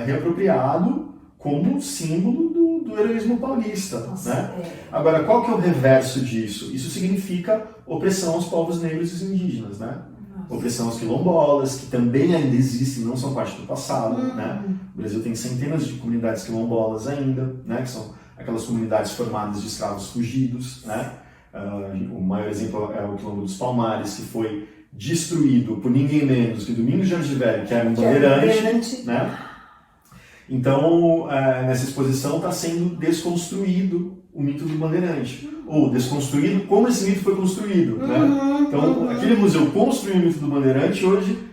reapropriado como símbolo do heroísmo paulista. Nossa, né? Agora, qual que é o reverso disso? Isso significa opressão aos povos negros e indígenas, né? Opressão aos quilombolas, que também ainda existem, não são parte do passado. Né? O Brasil tem centenas de comunidades quilombolas ainda, né? Que são aquelas comunidades formadas de escravos fugidos. Né? O maior exemplo é o Quilombo dos Palmares, que foi destruído por ninguém menos que Domingos Jorge Velho, que era um bandeirante. Né? Então, nessa exposição está sendo desconstruído o mito do bandeirante. Ou desconstruído como esse mito foi construído. Né? Então, aquele museu construiu o mito do bandeirante, hoje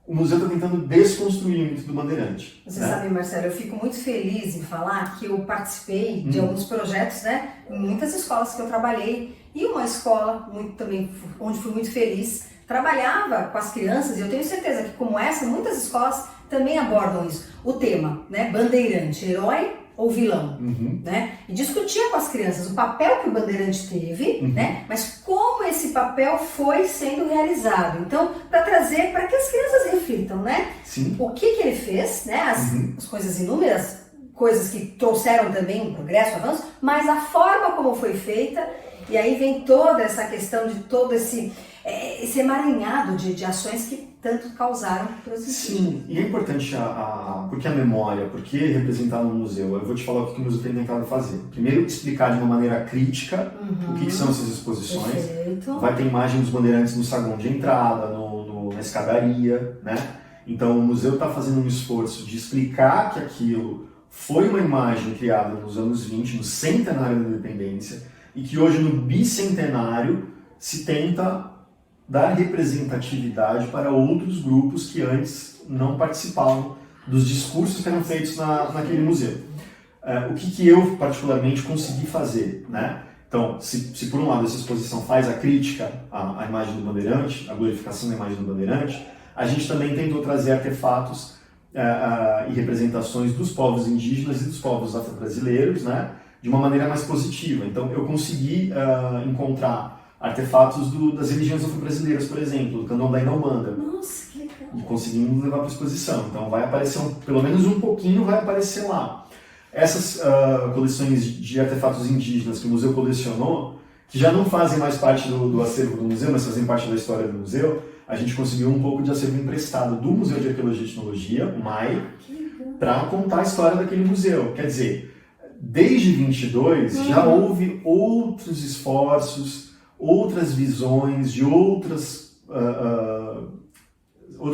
o museu está tentando desconstruir o mito do bandeirante. Você sabe, Marcelo, eu fico muito feliz em falar que eu participei de alguns projetos, né, em muitas escolas que eu trabalhei, e uma escola também, onde fui muito feliz, trabalhava com as crianças, e eu tenho certeza que, como essa, muitas escolas também abordam isso. O tema, né, bandeirante, herói ou vilão, né? E discutia com as crianças o papel que o bandeirante teve, né? Mas como esse papel foi sendo realizado. Então, para trazer, para que as crianças reflitam, né? Sim. O que ele fez, né? As coisas inúmeras, coisas que trouxeram também um progresso, um avanço, mas a forma como foi feita, e aí vem toda essa questão de todo esse emaranhado de ações que tanto causaram prejuízo. Sim, e é importante porque a memória, porque representar no museu. Eu vou te falar o que o museu tem tentado fazer. Primeiro, explicar de uma maneira crítica o que são essas exposições. Perfeito. Vai ter imagem dos bandeirantes no saguão de entrada, na escadaria, né? Então o museu está fazendo um esforço de explicar que aquilo foi uma imagem criada nos anos 20, no centenário da independência, e que hoje no bicentenário se tenta dar representatividade para outros grupos que antes não participavam dos discursos que eram feitos naquele museu. O que eu particularmente consegui fazer, né? Então, se por um lado essa exposição faz a crítica à imagem do bandeirante, a glorificação da imagem do bandeirante, a gente também tentou trazer artefatos e representações dos povos indígenas e dos povos afro-brasileiros, né? De uma maneira mais positiva. Então, eu consegui encontrar artefatos das religiões afro-brasileiras, por exemplo, do candomblé e da Umbanda. Nossa, que legal. E conseguimos levar para a exposição. Então vai aparecer, pelo menos um pouquinho vai aparecer lá. Essas coleções de artefatos indígenas que o museu colecionou, que já não fazem mais parte do acervo do museu, mas fazem parte da história do museu, a gente conseguiu um pouco de acervo emprestado do Museu de Arqueologia e Etnologia, o MAI, para contar a história daquele museu. Quer dizer, desde 22 já houve outros esforços, outras visões de outros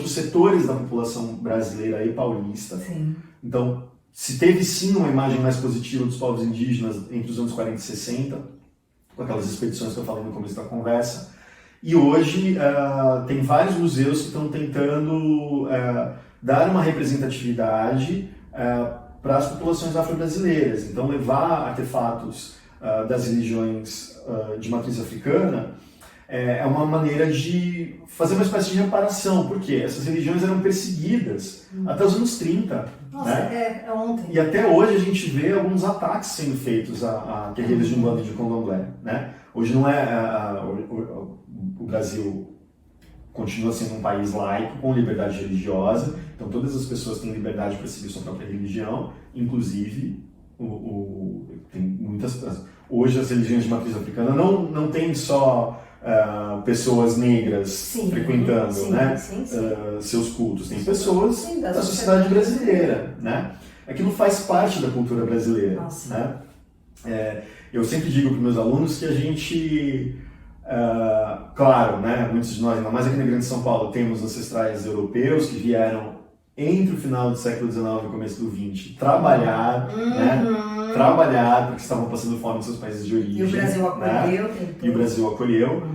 setores da população brasileira e paulista. Sim. Então, se teve sim uma imagem mais positiva dos povos indígenas entre os anos 40 e 60, com aquelas expedições que eu falei no começo da conversa, e hoje tem vários museus que estão tentando dar uma representatividade para as populações afro-brasileiras. Então, levar artefatos das religiões de matriz africana é uma maneira de fazer uma espécie de reparação, porque essas religiões eram perseguidas até os anos 30. Nossa, né? é ontem. E até hoje a gente vê alguns ataques sendo feitos a guerreiros de Umbanda e de Candomblé. Né? Hoje não o Brasil continua sendo um país laico, com liberdade religiosa, então todas as pessoas têm liberdade para seguir sua própria religião, inclusive tem muitas. Hoje as religiões de matriz africana não tem só pessoas negras frequentando né, seus cultos, tem pessoas da sociedade brasileira. Né? Aquilo faz parte da cultura brasileira. Né? Eu sempre digo para os meus alunos que a gente, claro, né, muitos de nós, ainda mais aqui na Grande São Paulo, temos ancestrais europeus que vieram entre o final do século XIX e o começo do XX trabalhar, né? Trabalhar porque estavam passando fome nos seus países de origem. E o Brasil acolheu. Né? E o Brasil acolheu.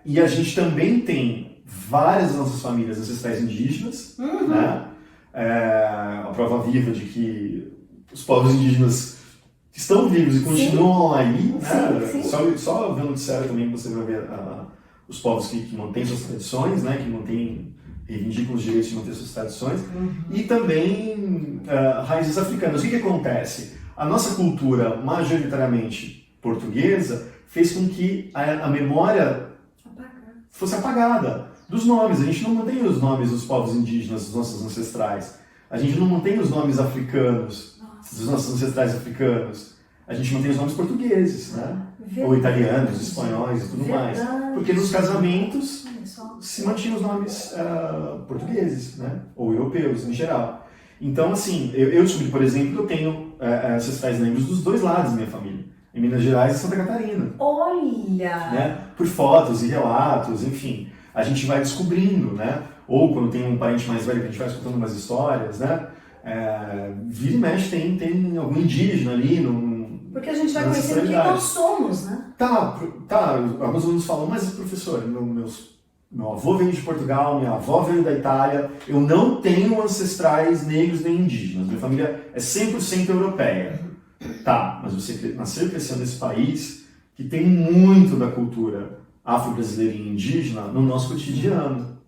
E a gente também tem várias das nossas famílias ancestrais indígenas, né? A prova viva de que os povos indígenas estão vivos e continuam aí. Né? Só vendo de sério também você vai ver os povos que mantêm suas tradições, né? Que reivindicam os direitos de manter suas tradições, e também raízes africanas. O que acontece? A nossa cultura, majoritariamente portuguesa, fez com que a memória fosse apagada dos nomes. A gente não mantém os nomes dos povos indígenas, dos nossos ancestrais. A gente não mantém os nomes africanos, dos nossos ancestrais africanos. A gente mantém os nomes portugueses, né? Ou italianos, espanhóis e tudo mais. Porque nos casamentos se mantinham os nomes portugueses, né? Ou europeus, em geral. Então, assim, eu descobri, por exemplo, eu tenho ancestrais negros dos dois lados da minha família. Em Minas Gerais e Santa Catarina. Olha! Né? Por fotos e relatos, enfim. A gente vai descobrindo, né? Ou quando tem um parente mais velho que a gente vai escutando umas histórias, né? Vira e mexe tem algum indígena ali. Porque a gente vai conhecendo quem nós somos, né? Tá. Alguns alunos falam, mas professor, meu avô veio de Portugal, minha avó veio da Itália, eu não tenho ancestrais negros nem indígenas, minha família é 100% europeia. Tá, mas você nasceu e cresceu nesse país que tem muito da cultura afro-brasileira e indígena no nosso cotidiano,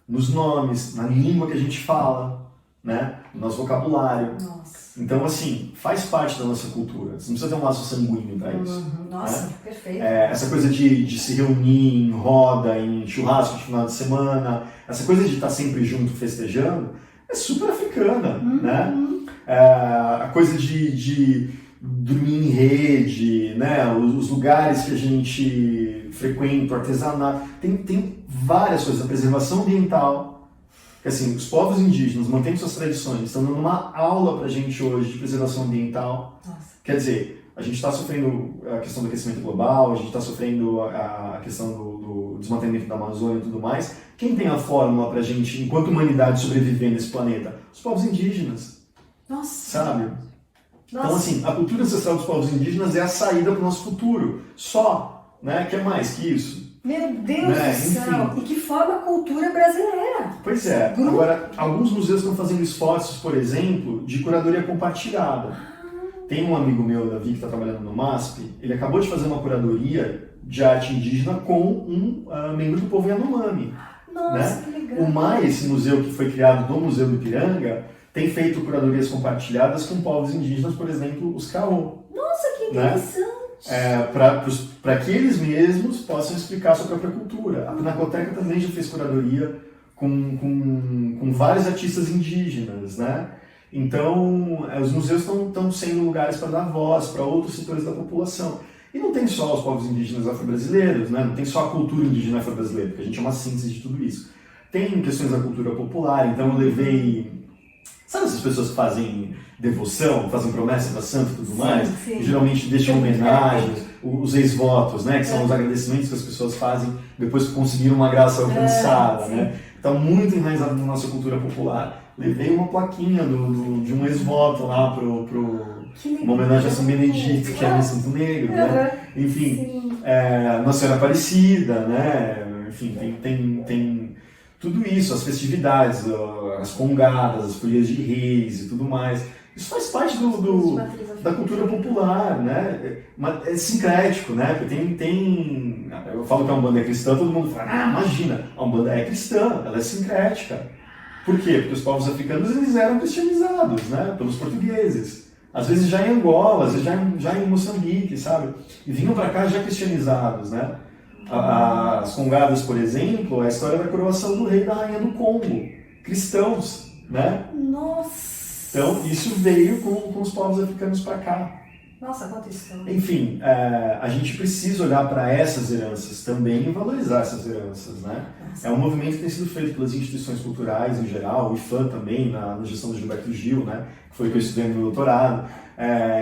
nos nomes, na língua que a gente fala, né? No nosso vocabulário. Nossa. Então, assim, faz parte da nossa cultura. Você não precisa ter um laço sanguíneo para isso. Nossa, né? Perfeito. Essa coisa de se reunir em roda, em churrasco de final de semana, essa coisa de estar sempre junto festejando, é super africana, né? A coisa de dormir em rede, né? Os lugares que a gente frequenta, o artesanato, tem várias coisas, a preservação ambiental. Assim, os povos indígenas mantêm suas tradições, estão dando uma aula pra gente hoje de preservação ambiental. Nossa. Quer dizer, a gente está sofrendo a questão do aquecimento global, a gente está sofrendo a questão do desmatamento da Amazônia e tudo mais. Quem tem a fórmula pra gente, enquanto humanidade, sobreviver nesse planeta? Os povos indígenas. Nossa. Sabe? Nossa. Então, assim, a cultura ancestral dos povos indígenas é a saída para o nosso futuro. Só, né? Quer mais que isso? Meu Deus do céu! E que forma a cultura brasileira! Pois é. Agora, alguns museus estão fazendo esforços, por exemplo, de curadoria compartilhada. Tem um amigo meu, Davi, que está trabalhando no MASP, ele acabou de fazer uma curadoria de arte indígena com um membro do povo Yanomami. Nossa, né? que legal! O MAI, esse museu que foi criado no Museu do Ipiranga, tem feito curadorias compartilhadas com povos indígenas, por exemplo, os Kaô. Nossa, que interessante! Para que eles mesmos possam explicar a sua própria cultura. A Pinacoteca também já fez curadoria com vários artistas indígenas, né? Então, os museus estão sendo lugares para dar voz para outros setores da população. E não tem só os povos indígenas afro-brasileiros, né? Não tem só a cultura indígena afro-brasileira, porque a gente é uma síntese de tudo isso. Tem questões da cultura popular, então eu levei... Sabe essas pessoas que fazem devoção, fazem promessa para santo e tudo mais? Sim. E geralmente deixam homenagens, os ex-votos, né? Que são os agradecimentos que as pessoas fazem depois que conseguiram uma graça alcançada, né? Está muito enraizado na nossa cultura popular. Levei uma plaquinha de um ex-voto lá uma homenagem a São Benedito, que é um santo negro, né? Enfim, Nossa Senhora Aparecida, né? Enfim, tem tudo isso, as festividades, as congadas, as folias de reis e tudo mais. Isso faz parte da cultura popular, né? É sincrético, né? Porque eu falo que a Umbanda é cristã, todo mundo fala, imagina, a Umbanda é cristã, ela é sincrética. Por quê? Porque os povos africanos eles eram cristianizados, né? Pelos portugueses. Às vezes já em Angola, às vezes já em Moçambique, sabe? E vinham para cá já cristianizados, né? As congadas, por exemplo, é a história da coroação do rei e da rainha do Congo, cristãos, né? Nossa! Então, isso veio com os povos africanos para cá. Nossa, quanta história! Enfim, a gente precisa olhar para essas heranças também e valorizar essas heranças, né? É um movimento que tem sido feito pelas instituições culturais em geral, o IFAM também, na gestão do Gilberto Gil, né? Que foi o que eu estudei no meu doutorado.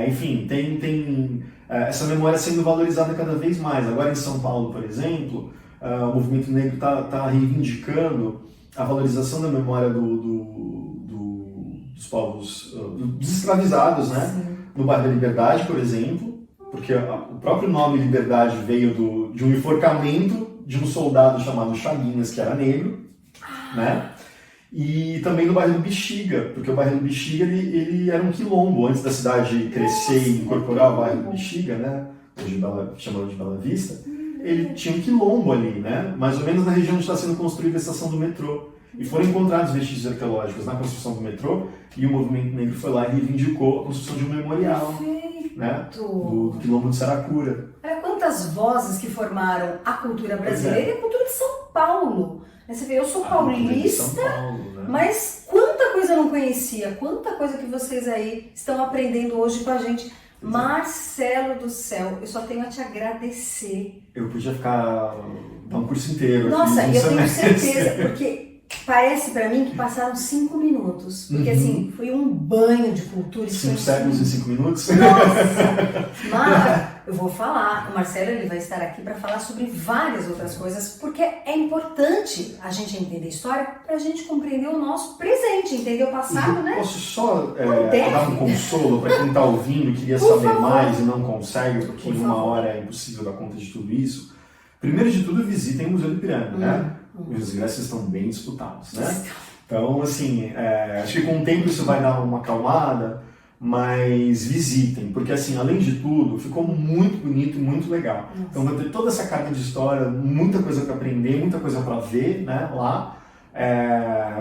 Enfim, tem essa memória sendo valorizada cada vez mais. Agora em São Paulo, por exemplo, o movimento negro está reivindicando a valorização da memória dos povos, dos escravizados, né? Sim. No bairro da Liberdade, por exemplo, porque o próprio nome Liberdade veio de um enforcamento de um soldado chamado Chaguinhas, que era negro, né? E também no bairro do Bexiga, porque o bairro do Bexiga ele era um quilombo, antes da cidade crescer e incorporar o bairro do Bexiga, né? Hoje chamado de Bela Vista, ele tinha um quilombo ali, né? Mais ou menos na região onde está sendo construída a estação do metrô. E foram encontrados vestígios arqueológicos na construção do metrô, e o movimento negro foi lá e reivindicou a construção de um memorial, né, do quilombo de Saracura. Olha quantas vozes que formaram a cultura brasileira e a cultura de São Paulo. Você vê, eu sou paulista, né? Mas quanta coisa eu não conhecia, quanta coisa que vocês aí estão aprendendo hoje com a gente. Marcelo do céu, eu só tenho a te agradecer. Eu podia dar um curso inteiro. Nossa, aqui, eu tenho certeza, porque parece pra mim que passaram 5 minutos. Porque assim, foi um banho de cultura. 5 séculos em 5 minutos? Nossa! Mas eu vou falar, o Marcelo ele vai estar aqui para falar sobre várias outras coisas, porque é importante a gente entender a história para a gente compreender o nosso presente, entender o passado, né? Posso só dar um consolo para quem está ouvindo e queria Por saber favor. mais e não consegue, porque Por em uma favor. hora é impossível dar conta de tudo isso. Primeiro de tudo, visitem o Museu do Ipiranga, né? Os ingressos estão bem disputados, né? Então, assim, acho que com o tempo isso vai dar uma acalmada, mas visitem, porque assim, além de tudo, ficou muito bonito e muito legal. Nossa. Então vai ter toda essa carga de história, muita coisa para aprender, muita coisa para ver, né, lá.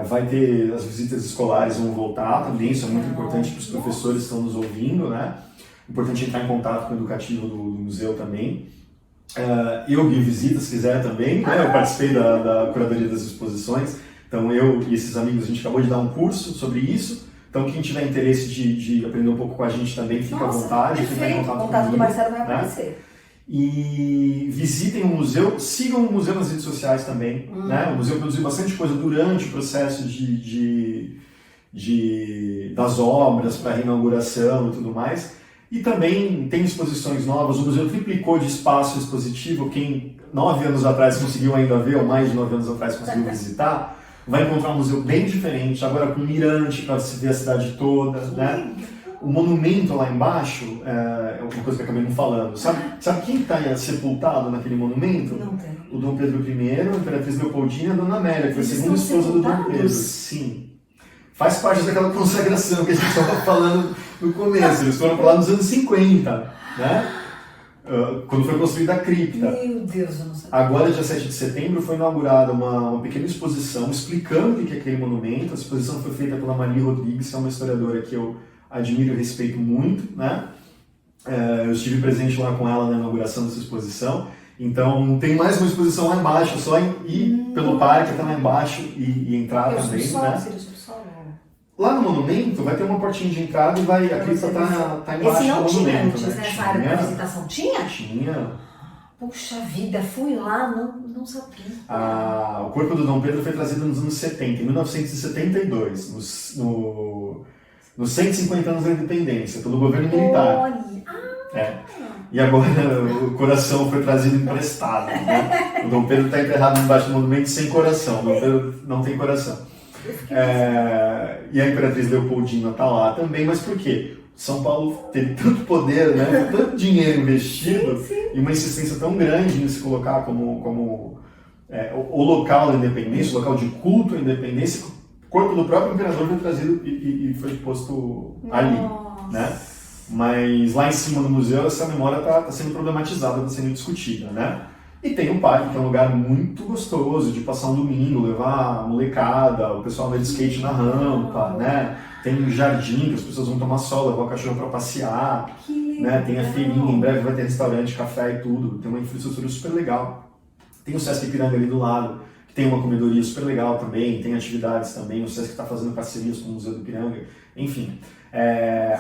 Vai ter as visitas escolares, vão voltar também, isso é muito importante para os professores que estão nos ouvindo, né? Importante entrar em contato com o educativo do museu também. Eu guio visitas, se quiser também, né? Eu participei da curadoria das exposições, então eu e esses amigos, a gente acabou de dar um curso sobre isso. Então, quem tiver interesse de aprender um pouco com a gente também, fica à vontade. Perfeito. Fica em O contato do Marcelo vai né? aparecer. E visitem o museu, sigam o museu nas redes sociais também. Né? O museu produziu bastante coisa durante o processo das obras para a reinauguração e tudo mais. E também tem exposições novas. O museu triplicou de espaço expositivo. Quem 9 anos atrás conseguiu ainda ver, ou mais de 9 anos atrás conseguiu visitar, vai encontrar um museu bem diferente, agora com mirante para se ver a cidade toda, né? O monumento lá embaixo, é uma coisa que eu acabei não falando. Sabe quem está sepultado naquele monumento? Não tem. O Dom Pedro I, a Imperatriz Leopoldina e a Dona Amélia, que foi a Eles segunda estão esposa do Dom sepultados? Pedro. Sim. Faz parte daquela consagração que a gente estava falando no começo. Eles foram para lá nos anos 50, né? Quando foi construída a cripta. Meu Deus, eu não sei. Agora, dia 7 de setembro, foi inaugurada uma pequena exposição explicando o que é aquele monumento. A exposição foi feita pela Maria Rodrigues, que é uma historiadora que eu admiro e respeito muito, né? Eu estive presente lá com ela na inauguração dessa exposição. Então, tem mais uma exposição lá embaixo, só ir pelo parque até lá embaixo e entrar também, né? Lá no monumento vai ter uma portinha de entrada e a cripta tá embaixo Esse não do tinha monumento. antes, né? Essa área da visitação tinha? Tinha. Puxa vida, fui lá, não sabia. O corpo do Dom Pedro foi trazido nos anos 70, em 1972, nos 150 anos da independência, pelo governo militar. Olha. E agora o coração foi trazido emprestado. Né? O Dom Pedro está enterrado embaixo do monumento sem coração. O Dom Pedro não tem coração. E a Imperatriz Leopoldina está lá também, mas por quê? São Paulo teve tanto poder, né? Tanto dinheiro investido e uma insistência tão grande em se colocar como o local da independência, o local de culto à independência, que o corpo do próprio imperador foi trazido e foi posto ali. Né? Mas lá em cima do museu essa memória está sendo problematizada, está sendo discutida, né? E tem o parque, que é um lugar muito gostoso de passar um domingo, levar a molecada, o pessoal anda de skate na rampa, né? Tem um jardim que as pessoas vão tomar sol, levar o cachorro para passear, né? Tem a feirinha, em breve vai ter restaurante, café e tudo, tem uma infraestrutura super legal. Tem o Sesc Ipiranga ali do lado, que tem uma comedoria super legal também, tem atividades também, o Sesc está fazendo parcerias com o Museu do Ipiranga, enfim.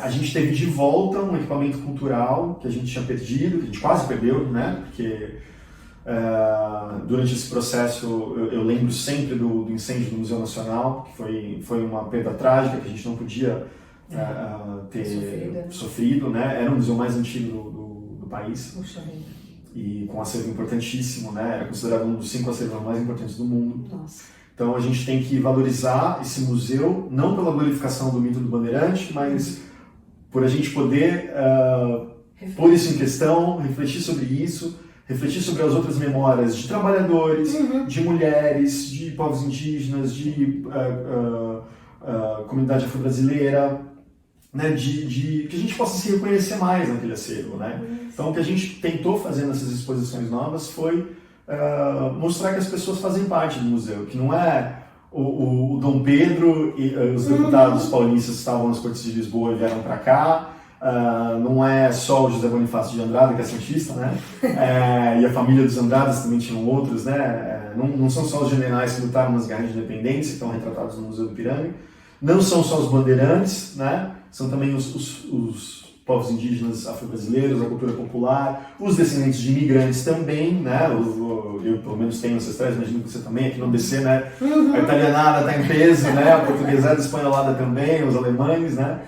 A gente teve de volta um equipamento cultural que a gente tinha perdido, que a gente quase perdeu, né? Porque durante esse processo eu lembro sempre do incêndio do Museu Nacional, que foi uma perda trágica que a gente não podia ter sofrido, né? Era o museu mais antigo do país. Puxa vida. E com um acervo importantíssimo, né? Era considerado um dos 5 acervos mais importantes do mundo. Nossa. Então a gente tem que valorizar esse museu, não pela glorificação do mito do Bandeirante, mas por a gente poder pôr isso em questão, refletir sobre isso, refletir sobre as outras memórias de trabalhadores, de mulheres, de povos indígenas, de comunidade afro-brasileira, né, que a gente possa se reconhecer mais naquele acervo. Né? Então o que a gente tentou fazer nessas exposições novas foi mostrar que as pessoas fazem parte do museu, que não é o Dom Pedro e os deputados paulistas estavam nas Cortes de Lisboa e vieram para cá. Não é só o José Bonifácio de Andrada, que é santista, né? E a família dos Andradas também tinham outros, né? Não são só os generais que lutaram nas guerras de independência, que estão retratados no Museu do Ipiranga. Não são só os bandeirantes, né? São também os povos indígenas afro-brasileiros, a cultura popular, os descendentes de imigrantes também, né? Eu, pelo menos, tenho ancestrais, imagino que você também, aqui no ABC, né? A italianada está em peso, né? A portuguesada, a espanholada também, os alemães, né?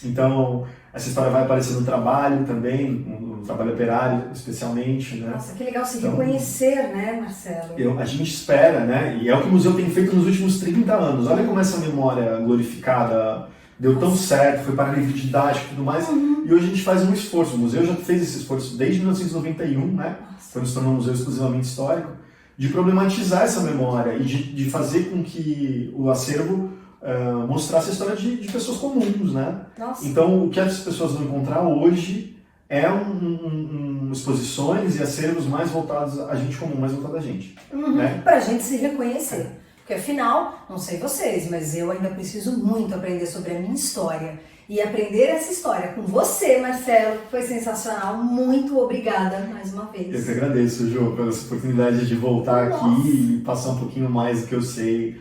Então, essa história vai aparecer no trabalho também, no trabalho operário especialmente, né? Nossa, que legal se reconhecer, né, Marcelo? A gente espera, né? E é o que o museu tem feito nos últimos 30 anos. Olha como essa memória glorificada deu tão certo, foi para livro didático e tudo mais. E hoje a gente faz um esforço. O museu já fez esse esforço desde 1991, né? Quando se tornou um museu exclusivamente histórico, de problematizar essa memória e de fazer com que o acervo mostrasse a história de pessoas comuns, né? Nossa. Então, o que as pessoas vão encontrar hoje é exposições e acervos mais voltados a gente comum, mais voltados a gente. Né? Para a gente se reconhecer. Porque afinal, não sei vocês, mas eu ainda preciso muito aprender sobre a minha história. E aprender essa história com você, Marcelo, foi sensacional. Muito obrigada mais uma vez. Eu que agradeço, Ju, pela essa oportunidade de voltar aqui e passar um pouquinho mais do que eu sei.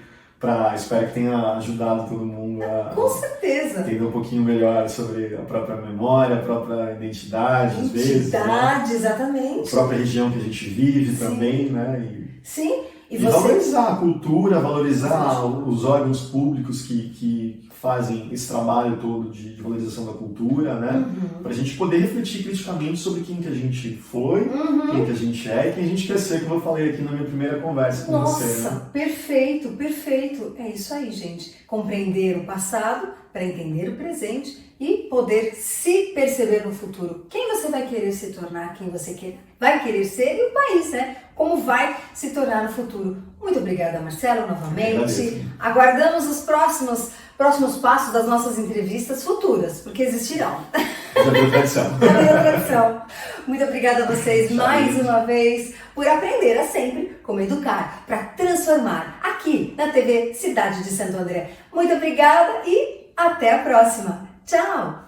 Espero que tenha ajudado todo mundo a com certeza. Entender um pouquinho melhor sobre a própria memória, a própria identidade, às vezes. Identidade, né? Exatamente. A própria região que a gente vive também, né? Sim. E valorizar a cultura, valorizar os órgãos públicos que fazem esse trabalho todo de valorização da cultura, né? Para a gente poder refletir criticamente sobre quem que a gente foi, quem que a gente é e quem a gente quer ser, como eu falei aqui na minha primeira conversa com você. Nossa, perfeito, perfeito. É isso aí, gente. Compreender o passado para entender o presente e poder se perceber no futuro. Quem você vai querer se tornar, quem você vai querer ser e o país, né? Como vai se tornar no futuro. Muito obrigada, Marcelo, novamente. Aguardamos os próximos passos das nossas entrevistas futuras, porque existirão. Já deu tradição. Já deu tradição. Muito obrigada a vocês mais uma vez por aprender a sempre como educar para transformar aqui na TV Cidade de Santo André. Muito obrigada e até a próxima. Tchau!